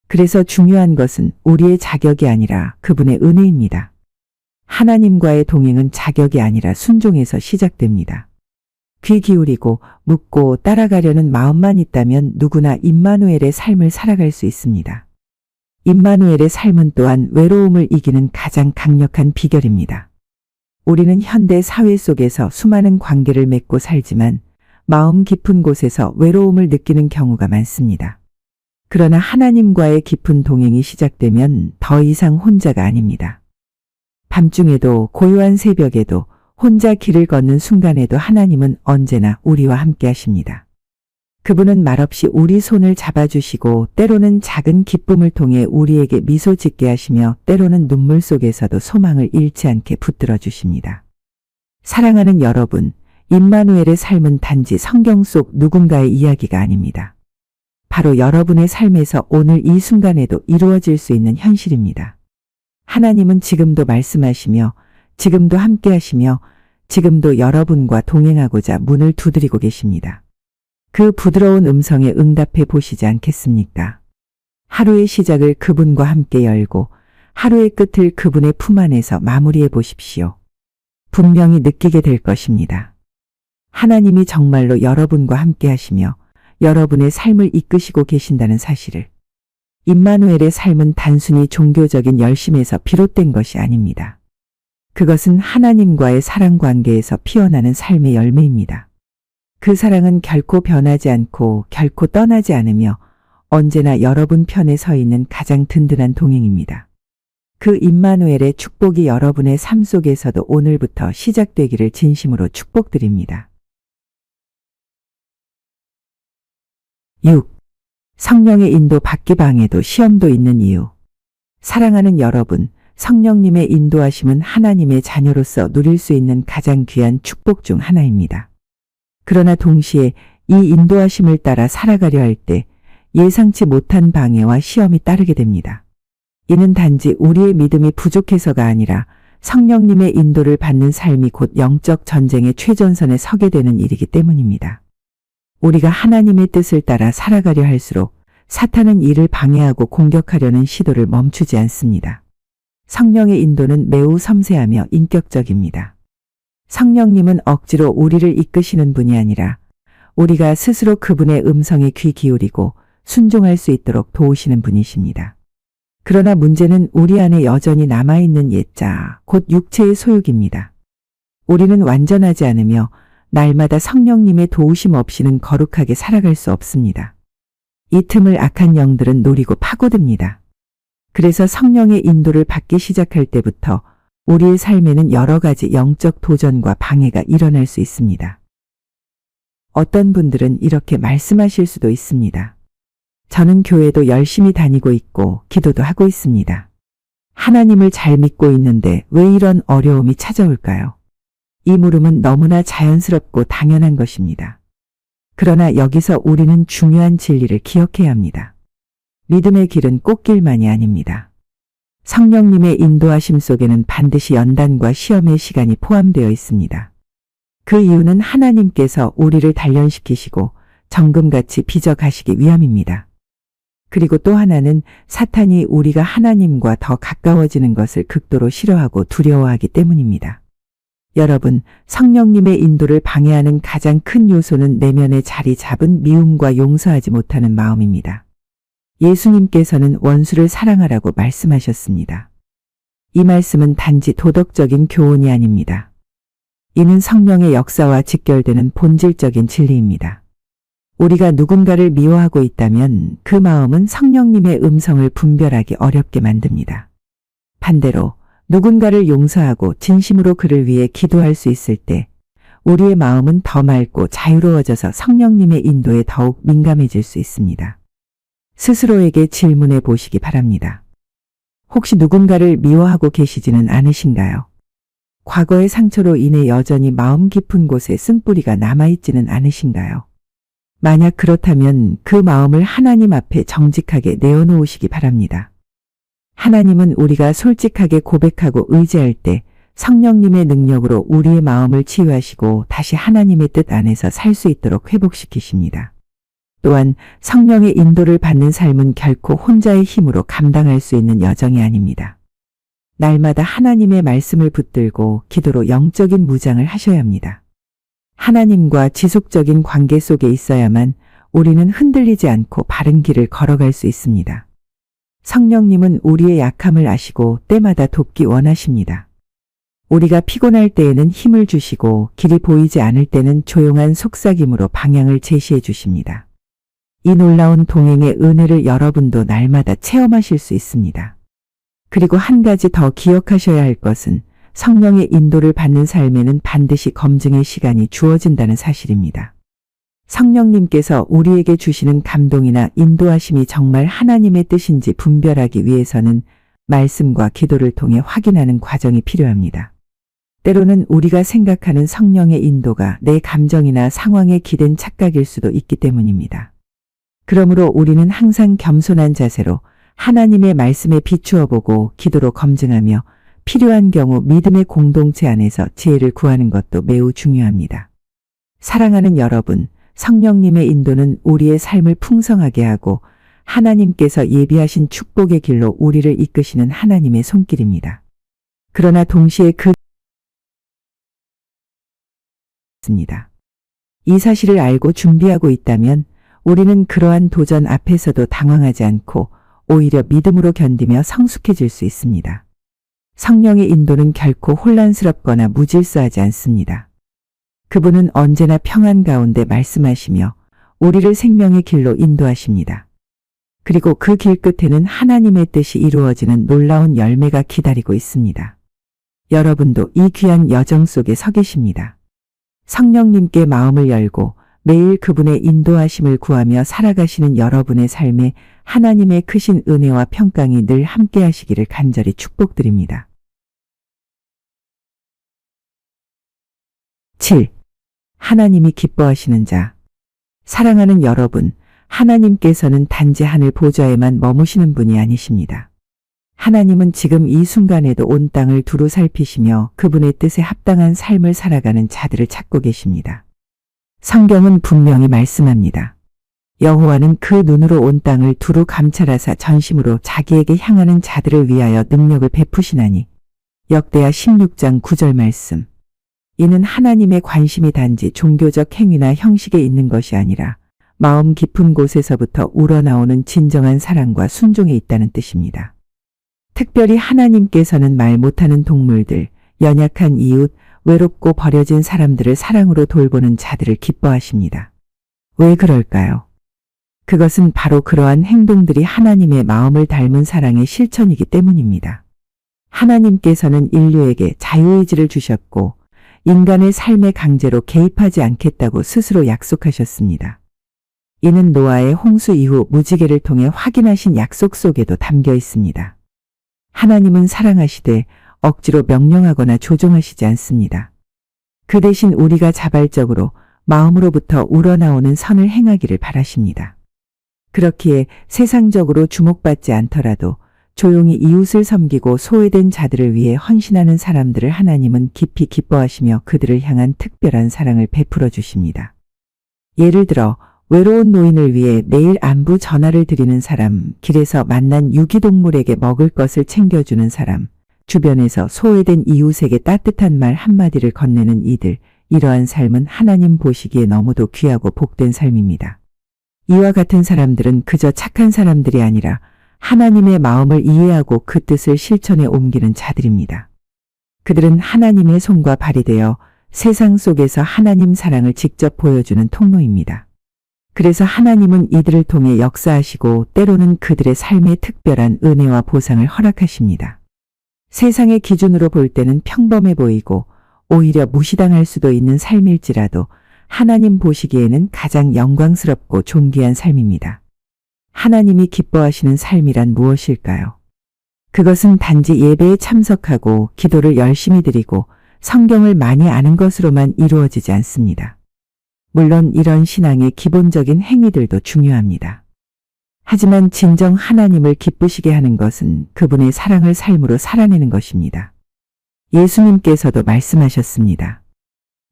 그래서 중요한 것은 우리의 자격이 아니라 그분의 은혜입니다. 하나님과의 동행은 자격이 아니라 순종에서 시작됩니다. 귀 기울이고 묻고 따라가려는 마음만 있다면 누구나 임마누엘의 삶을 살아갈 수 있습니다. 임마누엘의 삶은 또한 외로움을 이기는 가장 강력한 비결입니다. 우리는 현대 사회 속에서 수많은 관계를 맺고 살지만 마음 깊은 곳에서 외로움을 느끼는 경우가 많습니다. 그러나 하나님과의 깊은 동행이 시작되면 더 이상 혼자가 아닙니다. 밤중에도 고요한 새벽에도 혼자 길을 걷는 순간에도 하나님은 언제나 우리와 함께 하십니다. 그분은 말없이 우리 손을 잡아주시고 때로는 작은 기쁨을 통해 우리에게 미소 짓게 하시며 때로는 눈물 속에서도 소망을 잃지 않게 붙들어 주십니다. 사랑하는 여러분, 임마누엘의 삶은 단지 성경 속 누군가의 이야기가 아닙니다. 바로 여러분의 삶에서 오늘 이 순간에도 이루어질 수 있는 현실입니다. 하나님은 지금도 말씀하시며 지금도 함께 하시며 지금도 여러분과 동행하고자 문을 두드리고 계십니다. 그 부드러운 음성에 응답해 보시지 않겠습니까? 하루의 시작을 그분과 함께 열고 하루의 끝을 그분의 품 안에서 마무리해 보십시오. 분명히 느끼게 될 것입니다. 하나님이 정말로 여러분과 함께 하시며 여러분의 삶을 이끄시고 계신다는 사실을. 임마누엘의 삶은 단순히 종교적인 열심에서 비롯된 것이 아닙니다. 그것은 하나님과의 사랑 관계에서 피어나는 삶의 열매입니다. 그 사랑은 결코 변하지 않고 결코 떠나지 않으며 언제나 여러분 편에 서 있는 가장 든든한 동행입니다. 그 임마누엘의 축복이 여러분의 삶 속에서도 오늘부터 시작되기를 진심으로 축복드립니다. 6. 성령의 인도 받기 방에도 시험도 있는 이유. 사랑하는 여러분, 성령님의 인도하심은 하나님의 자녀로서 누릴 수 있는 가장 귀한 축복 중 하나입니다. 그러나 동시에 이 인도하심을 따라 살아가려 할 때 예상치 못한 방해와 시험이 따르게 됩니다. 이는 단지 우리의 믿음이 부족해서가 아니라 성령님의 인도를 받는 삶이 곧 영적 전쟁의 최전선에 서게 되는 일이기 때문입니다. 우리가 하나님의 뜻을 따라 살아가려 할수록 사탄은 이를 방해하고 공격하려는 시도를 멈추지 않습니다. 성령의 인도는 매우 섬세하며 인격적입니다. 성령님은 억지로 우리를 이끄시는 분이 아니라 우리가 스스로 그분의 음성에 귀 기울이고 순종할 수 있도록 도우시는 분이십니다. 그러나 문제는 우리 안에 여전히 남아있는 옛자, 곧 육체의 소욕입니다. 우리는 완전하지 않으며 날마다 성령님의 도우심 없이는 거룩하게 살아갈 수 없습니다. 이 틈을 악한 영들은 노리고 파고듭니다. 그래서 성령의 인도를 받기 시작할 때부터 우리의 삶에는 여러 가지 영적 도전과 방해가 일어날 수 있습니다. 어떤 분들은 이렇게 말씀하실 수도 있습니다. 저는 교회도 열심히 다니고 있고 기도도 하고 있습니다. 하나님을 잘 믿고 있는데 왜 이런 어려움이 찾아올까요? 이 물음은 너무나 자연스럽고 당연한 것입니다. 그러나 여기서 우리는 중요한 진리를 기억해야 합니다. 믿음의 길은 꽃길만이 아닙니다. 성령님의 인도하심 속에는 반드시 연단과 시험의 시간이 포함되어 있습니다. 그 이유는 하나님께서 우리를 단련시키시고 정금같이 빚어가시기 위함입니다. 그리고 또 하나는 사탄이 우리가 하나님과 더 가까워지는 것을 극도로 싫어하고 두려워하기 때문입니다. 여러분, 성령님의 인도를 방해하는 가장 큰 요소는 내면에 자리 잡은 미움과 용서하지 못하는 마음입니다. 예수님께서는 원수를 사랑하라고 말씀하셨습니다. 이 말씀은 단지 도덕적인 교훈이 아닙니다. 이는 성령의 역사와 직결되는 본질적인 진리입니다. 우리가 누군가를 미워하고 있다면 그 마음은 성령님의 음성을 분별하기 어렵게 만듭니다. 반대로 누군가를 용서하고 진심으로 그를 위해 기도할 수 있을 때 우리의 마음은 더 맑고 자유로워져서 성령님의 인도에 더욱 민감해질 수 있습니다. 스스로에게 질문해 보시기 바랍니다. 혹시 누군가를 미워하고 계시지는 않으신가요? 과거의 상처로 인해 여전히 마음 깊은 곳에 쓴뿌리가 남아있지는 않으신가요? 만약 그렇다면 그 마음을 하나님 앞에 정직하게 내어놓으시기 바랍니다. 하나님은 우리가 솔직하게 고백하고 의지할 때 성령님의 능력으로 우리의 마음을 치유하시고 다시 하나님의 뜻 안에서 살 수 있도록 회복시키십니다. 또한 성령의 인도를 받는 삶은 결코 혼자의 힘으로 감당할 수 있는 여정이 아닙니다. 날마다 하나님의 말씀을 붙들고 기도로 영적인 무장을 하셔야 합니다. 하나님과 지속적인 관계 속에 있어야만 우리는 흔들리지 않고 바른 길을 걸어갈 수 있습니다. 성령님은 우리의 약함을 아시고 때마다 돕기 원하십니다. 우리가 피곤할 때에는 힘을 주시고 길이 보이지 않을 때는 조용한 속삭임으로 방향을 제시해 주십니다. 이 놀라운 동행의 은혜를 여러분도 날마다 체험하실 수 있습니다. 그리고 한 가지 더 기억하셔야 할 것은 성령의 인도를 받는 삶에는 반드시 검증의 시간이 주어진다는 사실입니다. 성령님께서 우리에게 주시는 감동이나 인도하심이 정말 하나님의 뜻인지 분별하기 위해서는 말씀과 기도를 통해 확인하는 과정이 필요합니다. 때로는 우리가 생각하는 성령의 인도가 내 감정이나 상황에 기댄 착각일 수도 있기 때문입니다. 그러므로 우리는 항상 겸손한 자세로 하나님의 말씀에 비추어 보고 기도로 검증하며 필요한 경우 믿음의 공동체 안에서 지혜를 구하는 것도 매우 중요합니다. 사랑하는 여러분, 성령님의 인도는 우리의 삶을 풍성하게 하고 하나님께서 예비하신 축복의 길로 우리를 이끄시는 하나님의 손길입니다. 그러나 동시에 이 사실을 알고 준비하고 있다면 우리는 그러한 도전 앞에서도 당황하지 않고 오히려 믿음으로 견디며 성숙해질 수 있습니다. 성령의 인도는 결코 혼란스럽거나 무질서하지 않습니다. 그분은 언제나 평안 가운데 말씀하시며 우리를 생명의 길로 인도하십니다. 그리고 그 길 끝에는 하나님의 뜻이 이루어지는 놀라운 열매가 기다리고 있습니다. 여러분도 이 귀한 여정 속에 서 계십니다. 성령님께 마음을 열고 매일 그분의 인도하심을 구하며 살아가시는 여러분의 삶에 하나님의 크신 은혜와 평강이 늘 함께 하시기를 간절히 축복드립니다. 7. 하나님이 기뻐하시는 자. 사랑하는 여러분, 하나님께서는 단지 하늘 보좌에만 머무시는 분이 아니십니다. 하나님은 지금 이 순간에도 온 땅을 두루 살피시며 그분의 뜻에 합당한 삶을 살아가는 자들을 찾고 계십니다. 성경은 분명히 말씀합니다. 여호와는 그 눈으로 온 땅을 두루 감찰하사 전심으로 자기에게 향하는 자들을 위하여 능력을 베푸시나니. 역대하 16장 9절 말씀. 이는 하나님의 관심이 단지 종교적 행위나 형식에 있는 것이 아니라 마음 깊은 곳에서부터 우러나오는 진정한 사랑과 순종에 있다는 뜻입니다. 특별히 하나님께서는 말 못하는 동물들, 연약한 이웃, 외롭고 버려진 사람들을 사랑으로 돌보는 자들을 기뻐하십니다. 왜 그럴까요? 그것은 바로 그러한 행동들이 하나님의 마음을 닮은 사랑의 실천이기 때문입니다. 하나님께서는 인류에게 자유의지를 주셨고 인간의 삶에 강제로 개입하지 않겠다고 스스로 약속하셨습니다. 이는 노아의 홍수 이후 무지개를 통해 확인하신 약속 속에도 담겨 있습니다. 하나님은 사랑하시되 억지로 명령하거나 조종하시지 않습니다. 그 대신 우리가 자발적으로 마음으로부터 우러나오는 선을 행하기를 바라십니다. 그렇기에 세상적으로 주목받지 않더라도 조용히 이웃을 섬기고 소외된 자들을 위해 헌신하는 사람들을 하나님은 깊이 기뻐하시며 그들을 향한 특별한 사랑을 베풀어 주십니다. 예를 들어 외로운 노인을 위해 매일 안부 전화를 드리는 사람, 길에서 만난 유기동물에게 먹을 것을 챙겨주는 사람, 주변에서 소외된 이웃에게 따뜻한 말 한마디를 건네는 이들, 이러한 삶은 하나님 보시기에 너무도 귀하고 복된 삶입니다. 이와 같은 사람들은 그저 착한 사람들이 아니라 하나님의 마음을 이해하고 그 뜻을 실천에 옮기는 자들입니다. 그들은 하나님의 손과 발이 되어 세상 속에서 하나님 사랑을 직접 보여주는 통로입니다. 그래서 하나님은 이들을 통해 역사하시고 때로는 그들의 삶에 특별한 은혜와 보상을 허락하십니다. 세상의 기준으로 볼 때는 평범해 보이고 오히려 무시당할 수도 있는 삶일지라도 하나님 보시기에는 가장 영광스럽고 존귀한 삶입니다. 하나님이 기뻐하시는 삶이란 무엇일까요? 그것은 단지 예배에 참석하고 기도를 열심히 드리고 성경을 많이 아는 것으로만 이루어지지 않습니다. 물론 이런 신앙의 기본적인 행위들도 중요합니다. 하지만 진정 하나님을 기쁘시게 하는 것은 그분의 사랑을 삶으로 살아내는 것입니다. 예수님께서도 말씀하셨습니다.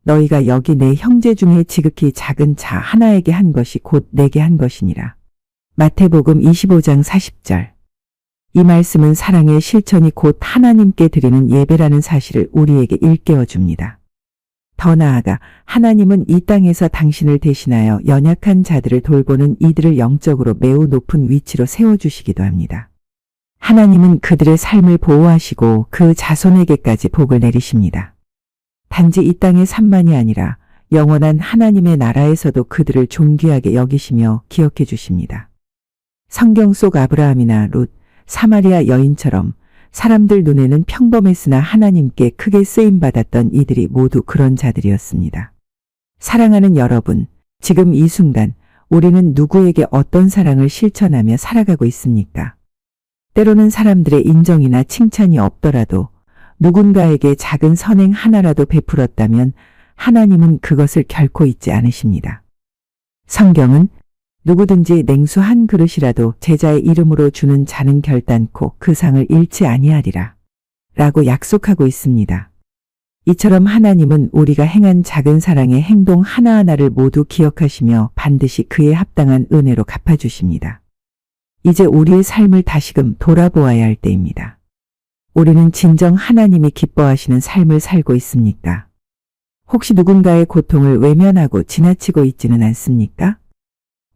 너희가 여기 내 형제 중에 지극히 작은 자 하나에게 한 것이 곧 내게 한 것이니라. 마태복음 25장 40절. 이 말씀은 사랑의 실천이 곧 하나님께 드리는 예배라는 사실을 우리에게 일깨워 줍니다. 더 나아가 하나님은 이 땅에서 당신을 대신하여 연약한 자들을 돌보는 이들을 영적으로 매우 높은 위치로 세워주시기도 합니다. 하나님은 그들의 삶을 보호하시고 그 자손에게까지 복을 내리십니다. 단지 이 땅의 삶만이 아니라 영원한 하나님의 나라에서도 그들을 존귀하게 여기시며 기억해 주십니다. 성경 속 아브라함이나 룻, 사마리아 여인처럼 사람들 눈에는 평범했으나 하나님께 크게 쓰임받았던 이들이 모두 그런 자들이었습니다. 사랑하는 여러분, 지금 이 순간 우리는 누구에게 어떤 사랑을 실천하며 살아가고 있습니까? 때로는 사람들의 인정이나 칭찬이 없더라도 누군가에게 작은 선행 하나라도 베풀었다면 하나님은 그것을 결코 잊지 않으십니다. 성경은 누구든지 냉수 한 그릇이라도 제자의 이름으로 주는 자는 결단코 그 상을 잃지 아니하리라 라고 약속하고 있습니다. 이처럼 하나님은 우리가 행한 작은 사랑의 행동 하나하나를 모두 기억하시며 반드시 그에 합당한 은혜로 갚아주십니다. 이제 우리의 삶을 다시금 돌아보아야 할 때입니다. 우리는 진정 하나님이 기뻐하시는 삶을 살고 있습니까? 혹시 누군가의 고통을 외면하고 지나치고 있지는 않습니까?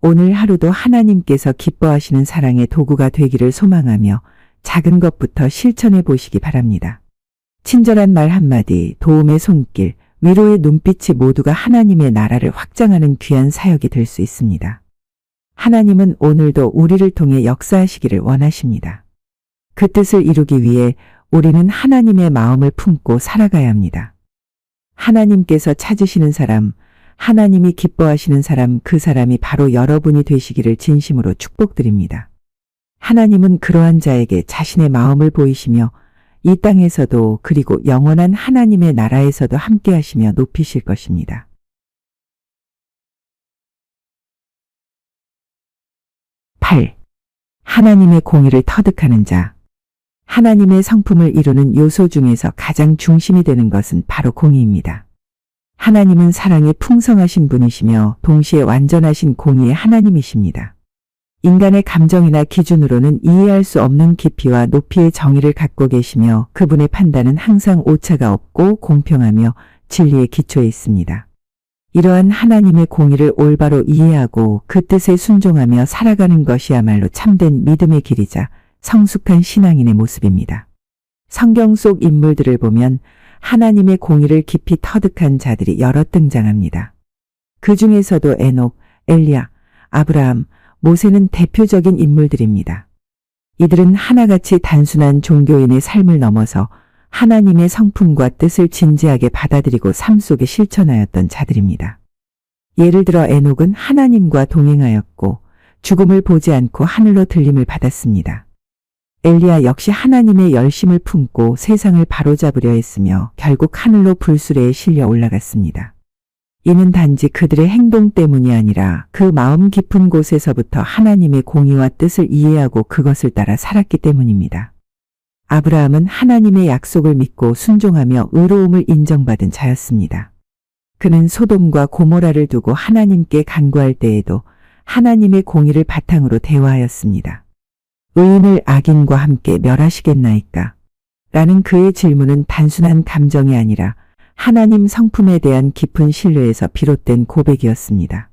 오늘 하루도 하나님께서 기뻐하시는 사랑의 도구가 되기를 소망하며 작은 것부터 실천해 보시기 바랍니다. 친절한 말 한마디, 도움의 손길, 위로의 눈빛이 모두가 하나님의 나라를 확장하는 귀한 사역이 될 수 있습니다. 하나님은 오늘도 우리를 통해 역사하시기를 원하십니다. 그 뜻을 이루기 위해 우리는 하나님의 마음을 품고 살아가야 합니다. 하나님께서 찾으시는 사람, 하나님이 기뻐하시는 사람, 그 사람이 바로 여러분이 되시기를 진심으로 축복드립니다. 하나님은 그러한 자에게 자신의 마음을 보이시며 이 땅에서도 그리고 영원한 하나님의 나라에서도 함께 하시며 높이실 것입니다. 8. 하나님의 공의를 터득하는 자. 하나님의 성품을 이루는 요소 중에서 가장 중심이 되는 것은 바로 공의입니다. 하나님은 사랑에 풍성하신 분이시며 동시에 완전하신 공의의 하나님이십니다. 인간의 감정이나 기준으로는 이해할 수 없는 깊이와 높이의 정의를 갖고 계시며 그분의 판단은 항상 오차가 없고 공평하며 진리에 기초해 있습니다. 이러한 하나님의 공의를 올바로 이해하고 그 뜻에 순종하며 살아가는 것이야말로 참된 믿음의 길이자 성숙한 신앙인의 모습입니다. 성경 속 인물들을 보면 하나님의 공의를 깊이 터득한 자들이 여럿 등장합니다. 그 중에서도 에녹, 엘리야, 아브라함, 모세는 대표적인 인물들입니다. 이들은 하나같이 단순한 종교인의 삶을 넘어서 하나님의 성품과 뜻을 진지하게 받아들이고 삶 속에 실천하였던 자들입니다. 예를 들어 에녹은 하나님과 동행하였고 죽음을 보지 않고 하늘로 들림을 받았습니다. 엘리야 역시 하나님의 열심을 품고 세상을 바로잡으려 했으며 결국 하늘로 불수레에 실려 올라갔습니다. 이는 단지 그들의 행동 때문이 아니라 그 마음 깊은 곳에서부터 하나님의 공의와 뜻을 이해하고 그것을 따라 살았기 때문입니다. 아브라함은 하나님의 약속을 믿고 순종하며 의로움을 인정받은 자였습니다. 그는 소돔과 고모라를 두고 하나님께 간구할 때에도 하나님의 공의를 바탕으로 대화하였습니다. 의인을 악인과 함께 멸하시겠나이까? 라는 그의 질문은 단순한 감정이 아니라 하나님 성품에 대한 깊은 신뢰에서 비롯된 고백이었습니다.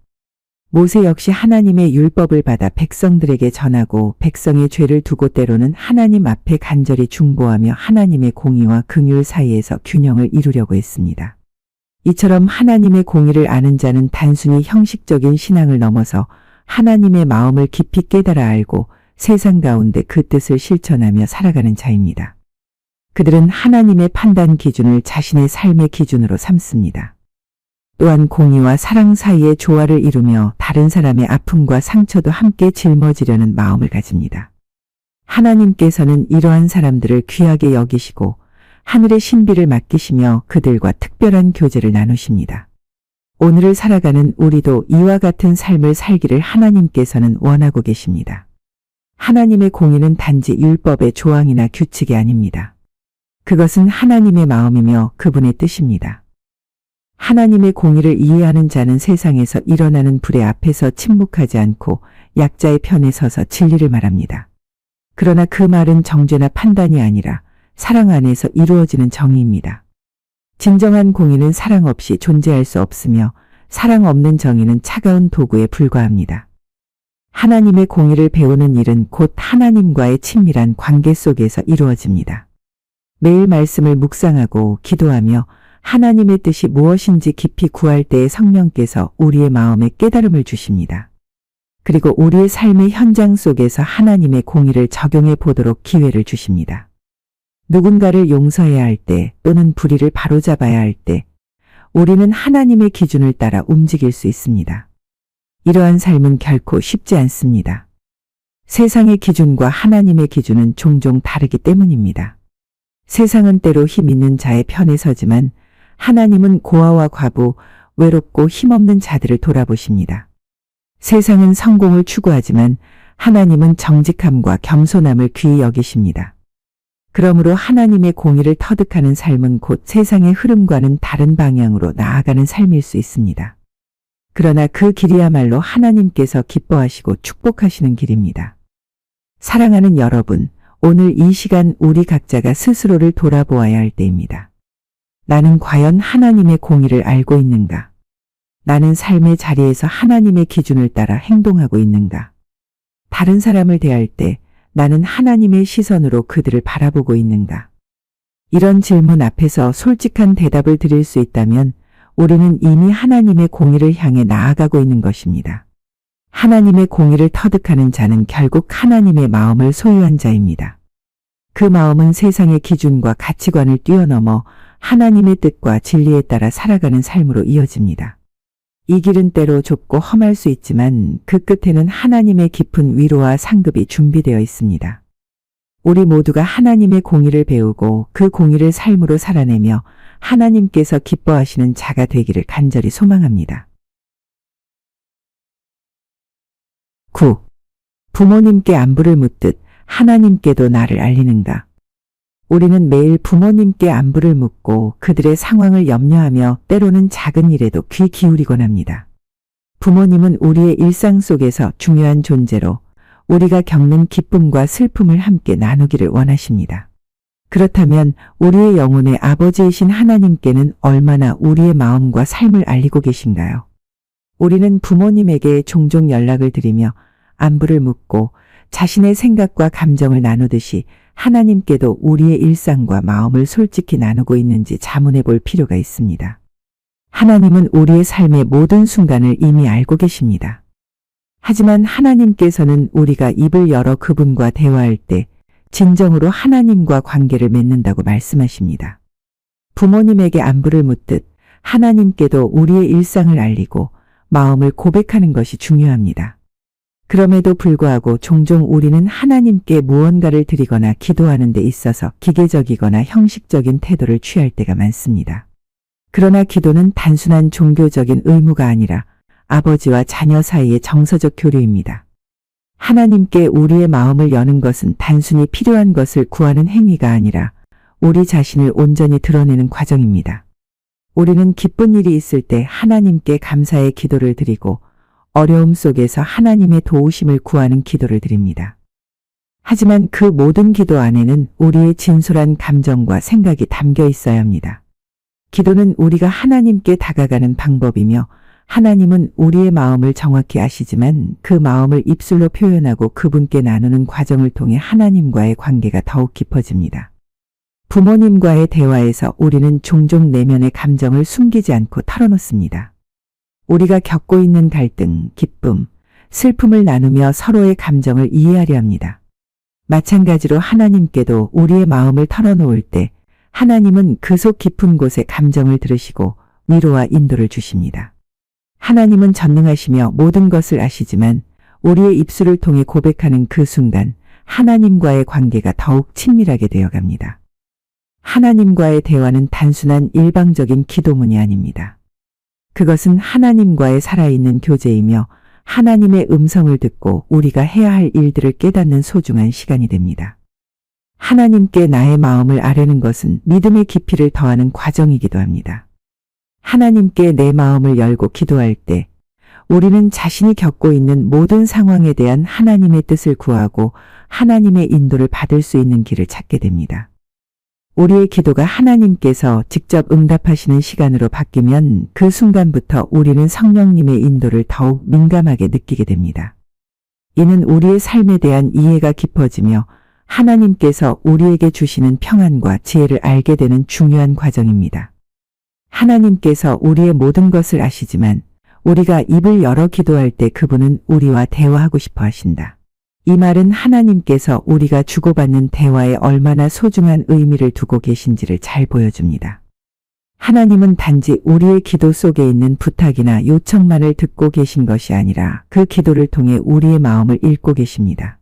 모세 역시 하나님의 율법을 받아 백성들에게 전하고 백성의 죄를 두고 때로는 하나님 앞에 간절히 중보하며 하나님의 공의와 긍휼 사이에서 균형을 이루려고 했습니다. 이처럼 하나님의 공의를 아는 자는 단순히 형식적인 신앙을 넘어서 하나님의 마음을 깊이 깨달아 알고 세상 가운데 그 뜻을 실천하며 살아가는 자입니다. 그들은 하나님의 판단 기준을 자신의 삶의 기준으로 삼습니다. 또한 공의와 사랑 사이의 조화를 이루며 다른 사람의 아픔과 상처도 함께 짊어지려는 마음을 가집니다. 하나님께서는 이러한 사람들을 귀하게 여기시고 하늘의 신비를 맡기시며 그들과 특별한 교제를 나누십니다. 오늘을 살아가는 우리도 이와 같은 삶을 살기를 하나님께서는 원하고 계십니다. 하나님의 공의는 단지 율법의 조항이나 규칙이 아닙니다. 그것은 하나님의 마음이며 그분의 뜻입니다. 하나님의 공의를 이해하는 자는 세상에서 일어나는 불의 앞에서 침묵하지 않고 약자의 편에 서서 진리를 말합니다. 그러나 그 말은 정죄나 판단이 아니라 사랑 안에서 이루어지는 정의입니다. 진정한 공의는 사랑 없이 존재할 수 없으며 사랑 없는 정의는 차가운 도구에 불과합니다. 하나님의 공의를 배우는 일은 곧 하나님과의 친밀한 관계 속에서 이루어집니다. 매일 말씀을 묵상하고 기도하며 하나님의 뜻이 무엇인지 깊이 구할 때에 성령께서 우리의 마음에 깨달음을 주십니다. 그리고 우리의 삶의 현장 속에서 하나님의 공의를 적용해 보도록 기회를 주십니다. 누군가를 용서해야 할 때 또는 불의를 바로잡아야 할 때 우리는 하나님의 기준을 따라 움직일 수 있습니다. 이러한 삶은 결코 쉽지 않습니다. 세상의 기준과 하나님의 기준은 종종 다르기 때문입니다. 세상은 때로 힘 있는 자의 편에 서지만 하나님은 고아와 과부, 외롭고 힘없는 자들을 돌아보십니다. 세상은 성공을 추구하지만 하나님은 정직함과 겸손함을 귀히 여기십니다. 그러므로 하나님의 공의를 터득하는 삶은 곧 세상의 흐름과는 다른 방향으로 나아가는 삶일 수 있습니다. 그러나 그 길이야말로 하나님께서 기뻐하시고 축복하시는 길입니다. 사랑하는 여러분, 오늘 이 시간 우리 각자가 스스로를 돌아보아야 할 때입니다. 나는 과연 하나님의 공의를 알고 있는가? 나는 삶의 자리에서 하나님의 기준을 따라 행동하고 있는가? 다른 사람을 대할 때 나는 하나님의 시선으로 그들을 바라보고 있는가? 이런 질문 앞에서 솔직한 대답을 드릴 수 있다면 우리는 이미 하나님의 공의를 향해 나아가고 있는 것입니다. 하나님의 공의를 터득하는 자는 결국 하나님의 마음을 소유한 자입니다. 그 마음은 세상의 기준과 가치관을 뛰어넘어 하나님의 뜻과 진리에 따라 살아가는 삶으로 이어집니다. 이 길은 때로 좁고 험할 수 있지만 그 끝에는 하나님의 깊은 위로와 상급이 준비되어 있습니다. 우리 모두가 하나님의 공의를 배우고 그 공의를 삶으로 살아내며 하나님께서 기뻐하시는 자가 되기를 간절히 소망합니다. 9. 부모님께 안부를 묻듯 하나님께도 나를 알리는가? 우리는 매일 부모님께 안부를 묻고 그들의 상황을 염려하며 때로는 작은 일에도 귀 기울이곤 합니다. 부모님은 우리의 일상 속에서 중요한 존재로 우리가 겪는 기쁨과 슬픔을 함께 나누기를 원하십니다. 그렇다면 우리의 영혼의 아버지이신 하나님께는 얼마나 우리의 마음과 삶을 알리고 계신가요? 우리는 부모님에게 종종 연락을 드리며 안부를 묻고 자신의 생각과 감정을 나누듯이 하나님께도 우리의 일상과 마음을 솔직히 나누고 있는지 자문해 볼 필요가 있습니다. 하나님은 우리의 삶의 모든 순간을 이미 알고 계십니다. 하지만 하나님께서는 우리가 입을 열어 그분과 대화할 때 진정으로 하나님과 관계를 맺는다고 말씀하십니다. 부모님에게 안부를 묻듯 하나님께도 우리의 일상을 알리고 마음을 고백하는 것이 중요합니다. 그럼에도 불구하고 종종 우리는 하나님께 무언가를 드리거나 기도하는 데 있어서 기계적이거나 형식적인 태도를 취할 때가 많습니다. 그러나 기도는 단순한 종교적인 의무가 아니라 아버지와 자녀 사이의 정서적 교류입니다. 하나님께 우리의 마음을 여는 것은 단순히 필요한 것을 구하는 행위가 아니라 우리 자신을 온전히 드러내는 과정입니다. 우리는 기쁜 일이 있을 때 하나님께 감사의 기도를 드리고 어려움 속에서 하나님의 도우심을 구하는 기도를 드립니다. 하지만 그 모든 기도 안에는 우리의 진솔한 감정과 생각이 담겨 있어야 합니다. 기도는 우리가 하나님께 다가가는 방법이며 하나님은 우리의 마음을 정확히 아시지만 그 마음을 입술로 표현하고 그분께 나누는 과정을 통해 하나님과의 관계가 더욱 깊어집니다. 부모님과의 대화에서 우리는 종종 내면의 감정을 숨기지 않고 털어놓습니다. 우리가 겪고 있는 갈등, 기쁨, 슬픔을 나누며 서로의 감정을 이해하려 합니다. 마찬가지로 하나님께도 우리의 마음을 털어놓을 때 하나님은 그 속 깊은 곳의 감정을 들으시고 위로와 인도를 주십니다. 하나님은 전능하시며 모든 것을 아시지만 우리의 입술을 통해 고백하는 그 순간 하나님과의 관계가 더욱 친밀하게 되어 갑니다. 하나님과의 대화는 단순한 일방적인 기도문이 아닙니다. 그것은 하나님과의 살아있는 교제이며 하나님의 음성을 듣고 우리가 해야 할 일들을 깨닫는 소중한 시간이 됩니다. 하나님께 나의 마음을 아뢰는 것은 믿음의 깊이를 더하는 과정이기도 합니다. 하나님께 내 마음을 열고 기도할 때 우리는 자신이 겪고 있는 모든 상황에 대한 하나님의 뜻을 구하고 하나님의 인도를 받을 수 있는 길을 찾게 됩니다. 우리의 기도가 하나님께서 직접 응답하시는 시간으로 바뀌면 그 순간부터 우리는 성령님의 인도를 더욱 민감하게 느끼게 됩니다. 이는 우리의 삶에 대한 이해가 깊어지며 하나님께서 우리에게 주시는 평안과 지혜를 알게 되는 중요한 과정입니다. 하나님께서 우리의 모든 것을 아시지만 우리가 입을 열어 기도할 때 그분은 우리와 대화하고 싶어 하신다. 이 말은 하나님께서 우리가 주고받는 대화에 얼마나 소중한 의미를 두고 계신지를 잘 보여줍니다. 하나님은 단지 우리의 기도 속에 있는 부탁이나 요청만을 듣고 계신 것이 아니라 그 기도를 통해 우리의 마음을 읽고 계십니다.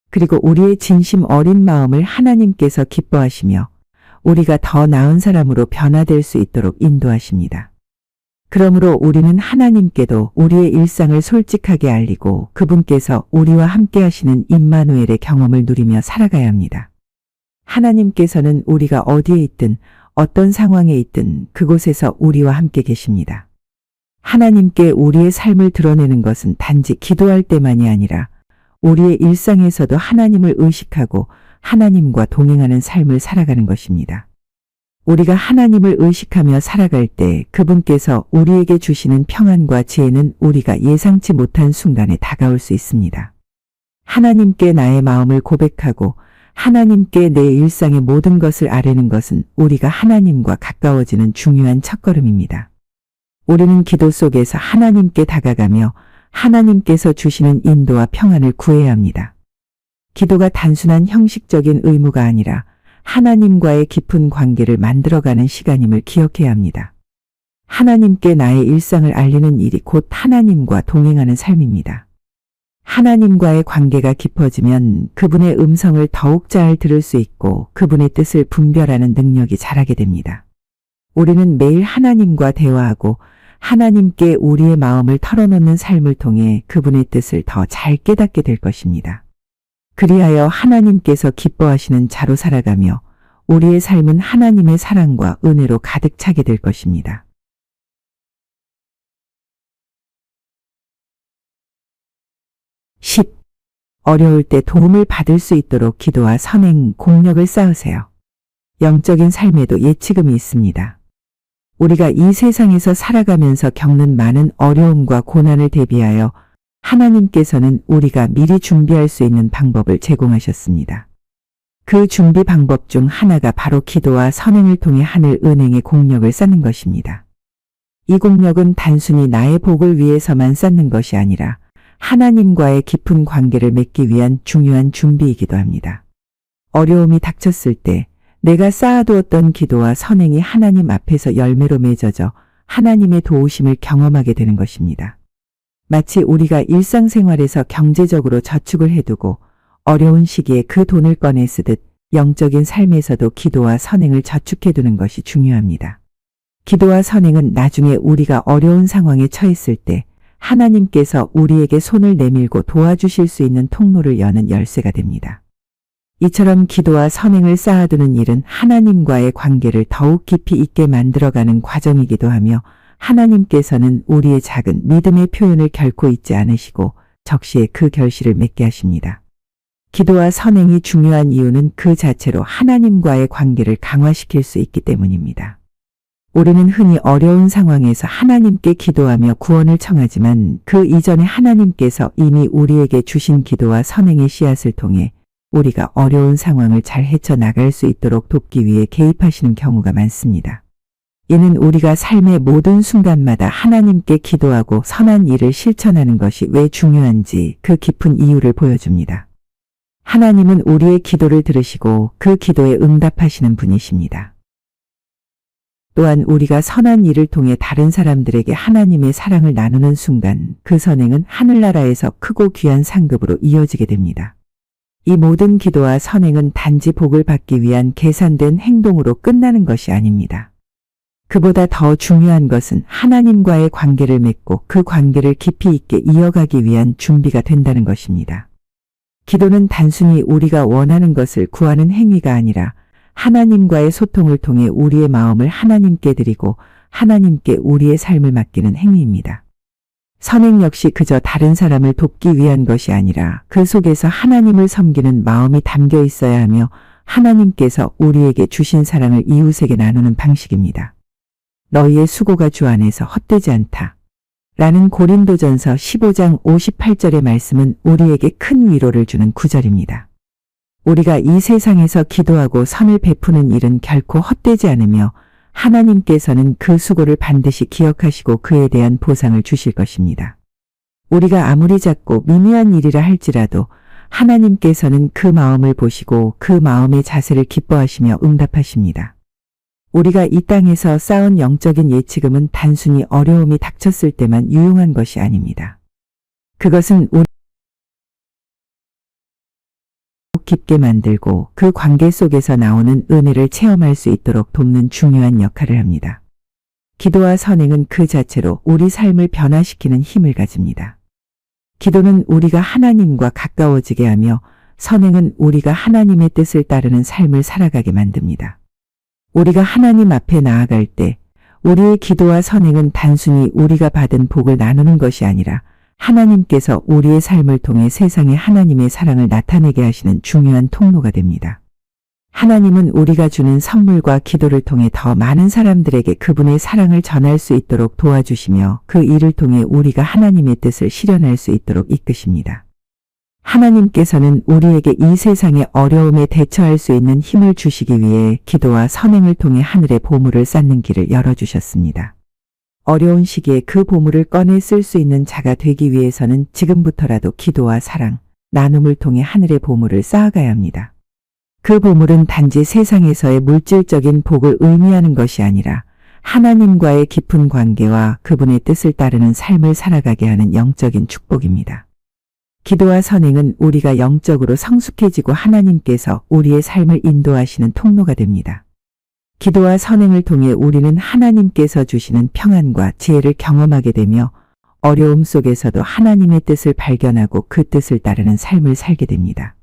그리고 우리의 진심 어린 마음을 하나님께서 기뻐하시며 우리가 더 나은 사람으로 변화될 수 있도록 인도하십니다. 그러므로 우리는 하나님께도 우리의 일상을 솔직하게 알리고 그분께서 우리와 함께 하시는 임마누엘의 경험을 누리며 살아가야 합니다. 하나님께서는 우리가 어디에 있든 어떤 상황에 있든 그곳에서 우리와 함께 계십니다. 하나님께 우리의 삶을 드러내는 것은 단지 기도할 때만이 아니라 우리의 일상에서도 하나님을 의식하고 하나님과 동행하는 삶을 살아가는 것입니다. 우리가 하나님을 의식하며 살아갈 때 그분께서 우리에게 주시는 평안과 지혜는 우리가 예상치 못한 순간에 다가올 수 있습니다. 하나님께 나의 마음을 고백하고 하나님께 내 일상의 모든 것을 아뢰는 것은 우리가 하나님과 가까워지는 중요한 첫걸음입니다. 우리는 기도 속에서 하나님께 다가가며 하나님께서 주시는 인도와 평안을 구해야 합니다. 기도가 단순한 형식적인 의무가 아니라 하나님과의 깊은 관계를 만들어가는 시간임을 기억해야 합니다. 하나님께 나의 일상을 알리는 일이 곧 하나님과 동행하는 삶입니다. 하나님과의 관계가 깊어지면 그분의 음성을 더욱 잘 들을 수 있고 그분의 뜻을 분별하는 능력이 자라게 됩니다. 우리는 매일 하나님과 대화하고 하나님께 우리의 마음을 털어놓는 삶을 통해 그분의 뜻을 더 잘 깨닫게 될 것입니다. 그리하여 하나님께서 기뻐하시는 자로 살아가며 우리의 삶은 하나님의 사랑과 은혜로 가득 차게 될 것입니다. 어려울 때 도움을 받을 수 있도록 기도와 선행, 공력을 쌓으세요. 영적인 삶에도 예치금이 있습니다. 우리가 이 세상에서 살아가면서 겪는 많은 어려움과 고난을 대비하여 하나님께서는 우리가 미리 준비할 수 있는 방법을 제공하셨습니다. 그 준비 방법 중 하나가 바로 기도와 선행을 통해 하늘 은행의 공력을 쌓는 것입니다. 이 공력은 단순히 나의 복을 위해서만 쌓는 것이 아니라 하나님과의 깊은 관계를 맺기 위한 중요한 준비이기도 합니다. 어려움이 닥쳤을 때 내가 쌓아두었던 기도와 선행이 하나님 앞에서 열매로 맺어져 하나님의 도우심을 경험하게 되는 것입니다. 마치 우리가 일상생활에서 경제적으로 저축을 해두고 어려운 시기에 그 돈을 꺼내 쓰듯 영적인 삶에서도 기도와 선행을 저축해두는 것이 중요합니다. 기도와 선행은 나중에 우리가 어려운 상황에 처했을 때 하나님께서 우리에게 손을 내밀고 도와주실 수 있는 통로를 여는 열쇠가 됩니다. 이처럼 기도와 선행을 쌓아두는 일은 하나님과의 관계를 더욱 깊이 있게 만들어가는 과정이기도 하며 하나님께서는 우리의 작은 믿음의 표현을 결코 잊지 않으시고 적시에 그 결실을 맺게 하십니다. 기도와 선행이 중요한 이유는 그 자체로 하나님과의 관계를 강화시킬 수 있기 때문입니다. 우리는 흔히 어려운 상황에서 하나님께 기도하며 구원을 청하지만 그 이전에 하나님께서 이미 우리에게 주신 기도와 선행의 씨앗을 통해 우리가 어려운 상황을 잘 헤쳐나갈 수 있도록 돕기 위해 개입하시는 경우가 많습니다. 이는 우리가 삶의 모든 순간마다 하나님께 기도하고 선한 일을 실천하는 것이 왜 중요한지 그 깊은 이유를 보여줍니다. 하나님은 우리의 기도를 들으시고 그 기도에 응답하시는 분이십니다. 또한 우리가 선한 일을 통해 다른 사람들에게 하나님의 사랑을 나누는 순간 그 선행은 하늘나라에서 크고 귀한 상급으로 이어지게 됩니다. 이 모든 기도와 선행은 단지 복을 받기 위한 계산된 행동으로 끝나는 것이 아닙니다. 그보다 더 중요한 것은 하나님과의 관계를 맺고 그 관계를 깊이 있게 이어가기 위한 준비가 된다는 것입니다. 기도는 단순히 우리가 원하는 것을 구하는 행위가 아니라 하나님과의 소통을 통해 우리의 마음을 하나님께 드리고 하나님께 우리의 삶을 맡기는 행위입니다. 선행 역시 그저 다른 사람을 돕기 위한 것이 아니라 그 속에서 하나님을 섬기는 마음이 담겨 있어야 하며 하나님께서 우리에게 주신 사랑을 이웃에게 나누는 방식입니다. 너희의 수고가 주 안에서 헛되지 않다. 라는 고린도전서 15장 58절의 말씀은 우리에게 큰 위로를 주는 구절입니다. 우리가 이 세상에서 기도하고 선을 베푸는 일은 결코 헛되지 않으며 하나님께서는 그 수고를 반드시 기억하시고 그에 대한 보상을 주실 것입니다. 우리가 아무리 작고 미미한 일이라 할지라도 하나님께서는 그 마음을 보시고 그 마음의 자세를 기뻐하시며 응답하십니다. 우리가 이 땅에서 쌓은 영적인 예치금은 단순히 어려움이 닥쳤을 때만 유용한 것이 아닙니다. 그것은 우리 깊게 만들고 그 관계 속에서 나오는 은혜를 체험할 수 있도록 돕는 중요한 역할을 합니다. 기도와 선행은 그 자체로 우리 삶을 변화시키는 힘을 가집니다. 기도는 우리가 하나님과 가까워지게 하며 선행은 우리가 하나님의 뜻을 따르는 삶을 살아가게 만듭니다. 우리가 하나님 앞에 나아갈 때 우리의 기도와 선행은 단순히 우리가 받은 복을 나누는 것이 아니라 하나님께서 우리의 삶을 통해 세상에 하나님의 사랑을 나타내게 하시는 중요한 통로가 됩니다. 하나님은 우리가 주는 선물과 기도를 통해 더 많은 사람들에게 그분의 사랑을 전할 수 있도록 도와주시며 그 일을 통해 우리가 하나님의 뜻을 실현할 수 있도록 이끄십니다. 하나님께서는 우리에게 이 세상의 어려움에 대처할 수 있는 힘을 주시기 위해 기도와 선행을 통해 하늘의 보물을 쌓는 길을 열어주셨습니다. 어려운 시기에 그 보물을 꺼내 쓸 수 있는 자가 되기 위해서는 지금부터라도 기도와 사랑, 나눔을 통해 하늘의 보물을 쌓아가야 합니다. 그 보물은 단지 세상에서의 물질적인 복을 의미하는 것이 아니라 하나님과의 깊은 관계와 그분의 뜻을 따르는 삶을 살아가게 하는 영적인 축복입니다. 기도와 선행은 우리가 영적으로 성숙해지고 하나님께서 우리의 삶을 인도하시는 통로가 됩니다. 기도와 선행을 통해 우리는 하나님께서 주시는 평안과 지혜를 경험하게 되며 어려움 속에서도 하나님의 뜻을 발견하고 그 뜻을 따르는 삶을 살게 됩니다.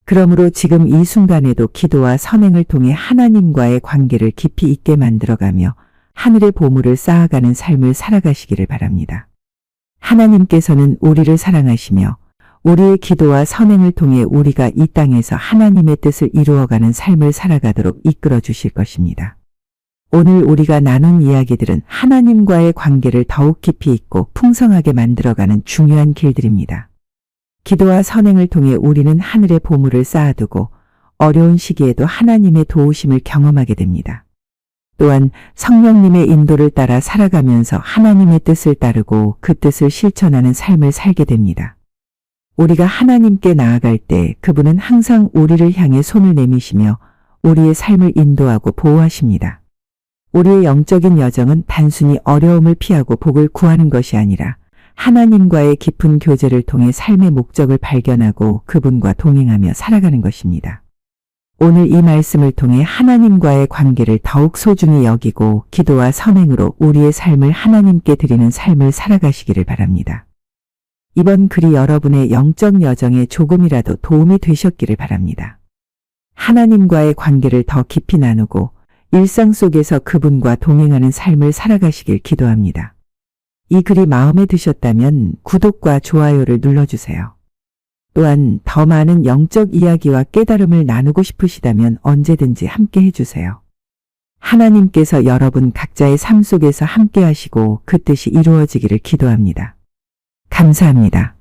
그러므로 지금 이 순간에도 기도와 선행을 통해 하나님과의 관계를 깊이 있게 만들어가며 하늘의 보물을 쌓아가는 삶을 살아가시기를 바랍니다. 하나님께서는 우리를 사랑하시며 우리의 기도와 선행을 통해 우리가 이 땅에서 하나님의 뜻을 이루어가는 삶을 살아가도록 이끌어 주실 것입니다. 오늘 우리가 나눈 이야기들은 하나님과의 관계를 더욱 깊이 있고 풍성하게 만들어가는 중요한 길들입니다. 기도와 선행을 통해 우리는 하늘의 보물을 쌓아두고 어려운 시기에도 하나님의 도우심을 경험하게 됩니다. 또한 성령님의 인도를 따라 살아가면서 하나님의 뜻을 따르고 그 뜻을 실천하는 삶을 살게 됩니다. 우리가 하나님께 나아갈 때 그분은 항상 우리를 향해 손을 내미시며 우리의 삶을 인도하고 보호하십니다. 우리의 영적인 여정은 단순히 어려움을 피하고 복을 구하는 것이 아니라 하나님과의 깊은 교제를 통해 삶의 목적을 발견하고 그분과 동행하며 살아가는 것입니다. 오늘 이 말씀을 통해 하나님과의 관계를 더욱 소중히 여기고 기도와 선행으로 우리의 삶을 하나님께 드리는 삶을 살아가시기를 바랍니다. 이번 글이 여러분의 영적 여정에 조금이라도 도움이 되셨기를 바랍니다. 하나님과의 관계를 더 깊이 나누고 일상 속에서 그분과 동행하는 삶을 살아가시길 기도합니다. 이 글이 마음에 드셨다면 구독과 좋아요를 눌러주세요. 또한 더 많은 영적 이야기와 깨달음을 나누고 싶으시다면 언제든지 함께 해주세요. 하나님께서 여러분 각자의 삶 속에서 함께 하시고 그 뜻이 이루어지기를 기도합니다. 감사합니다.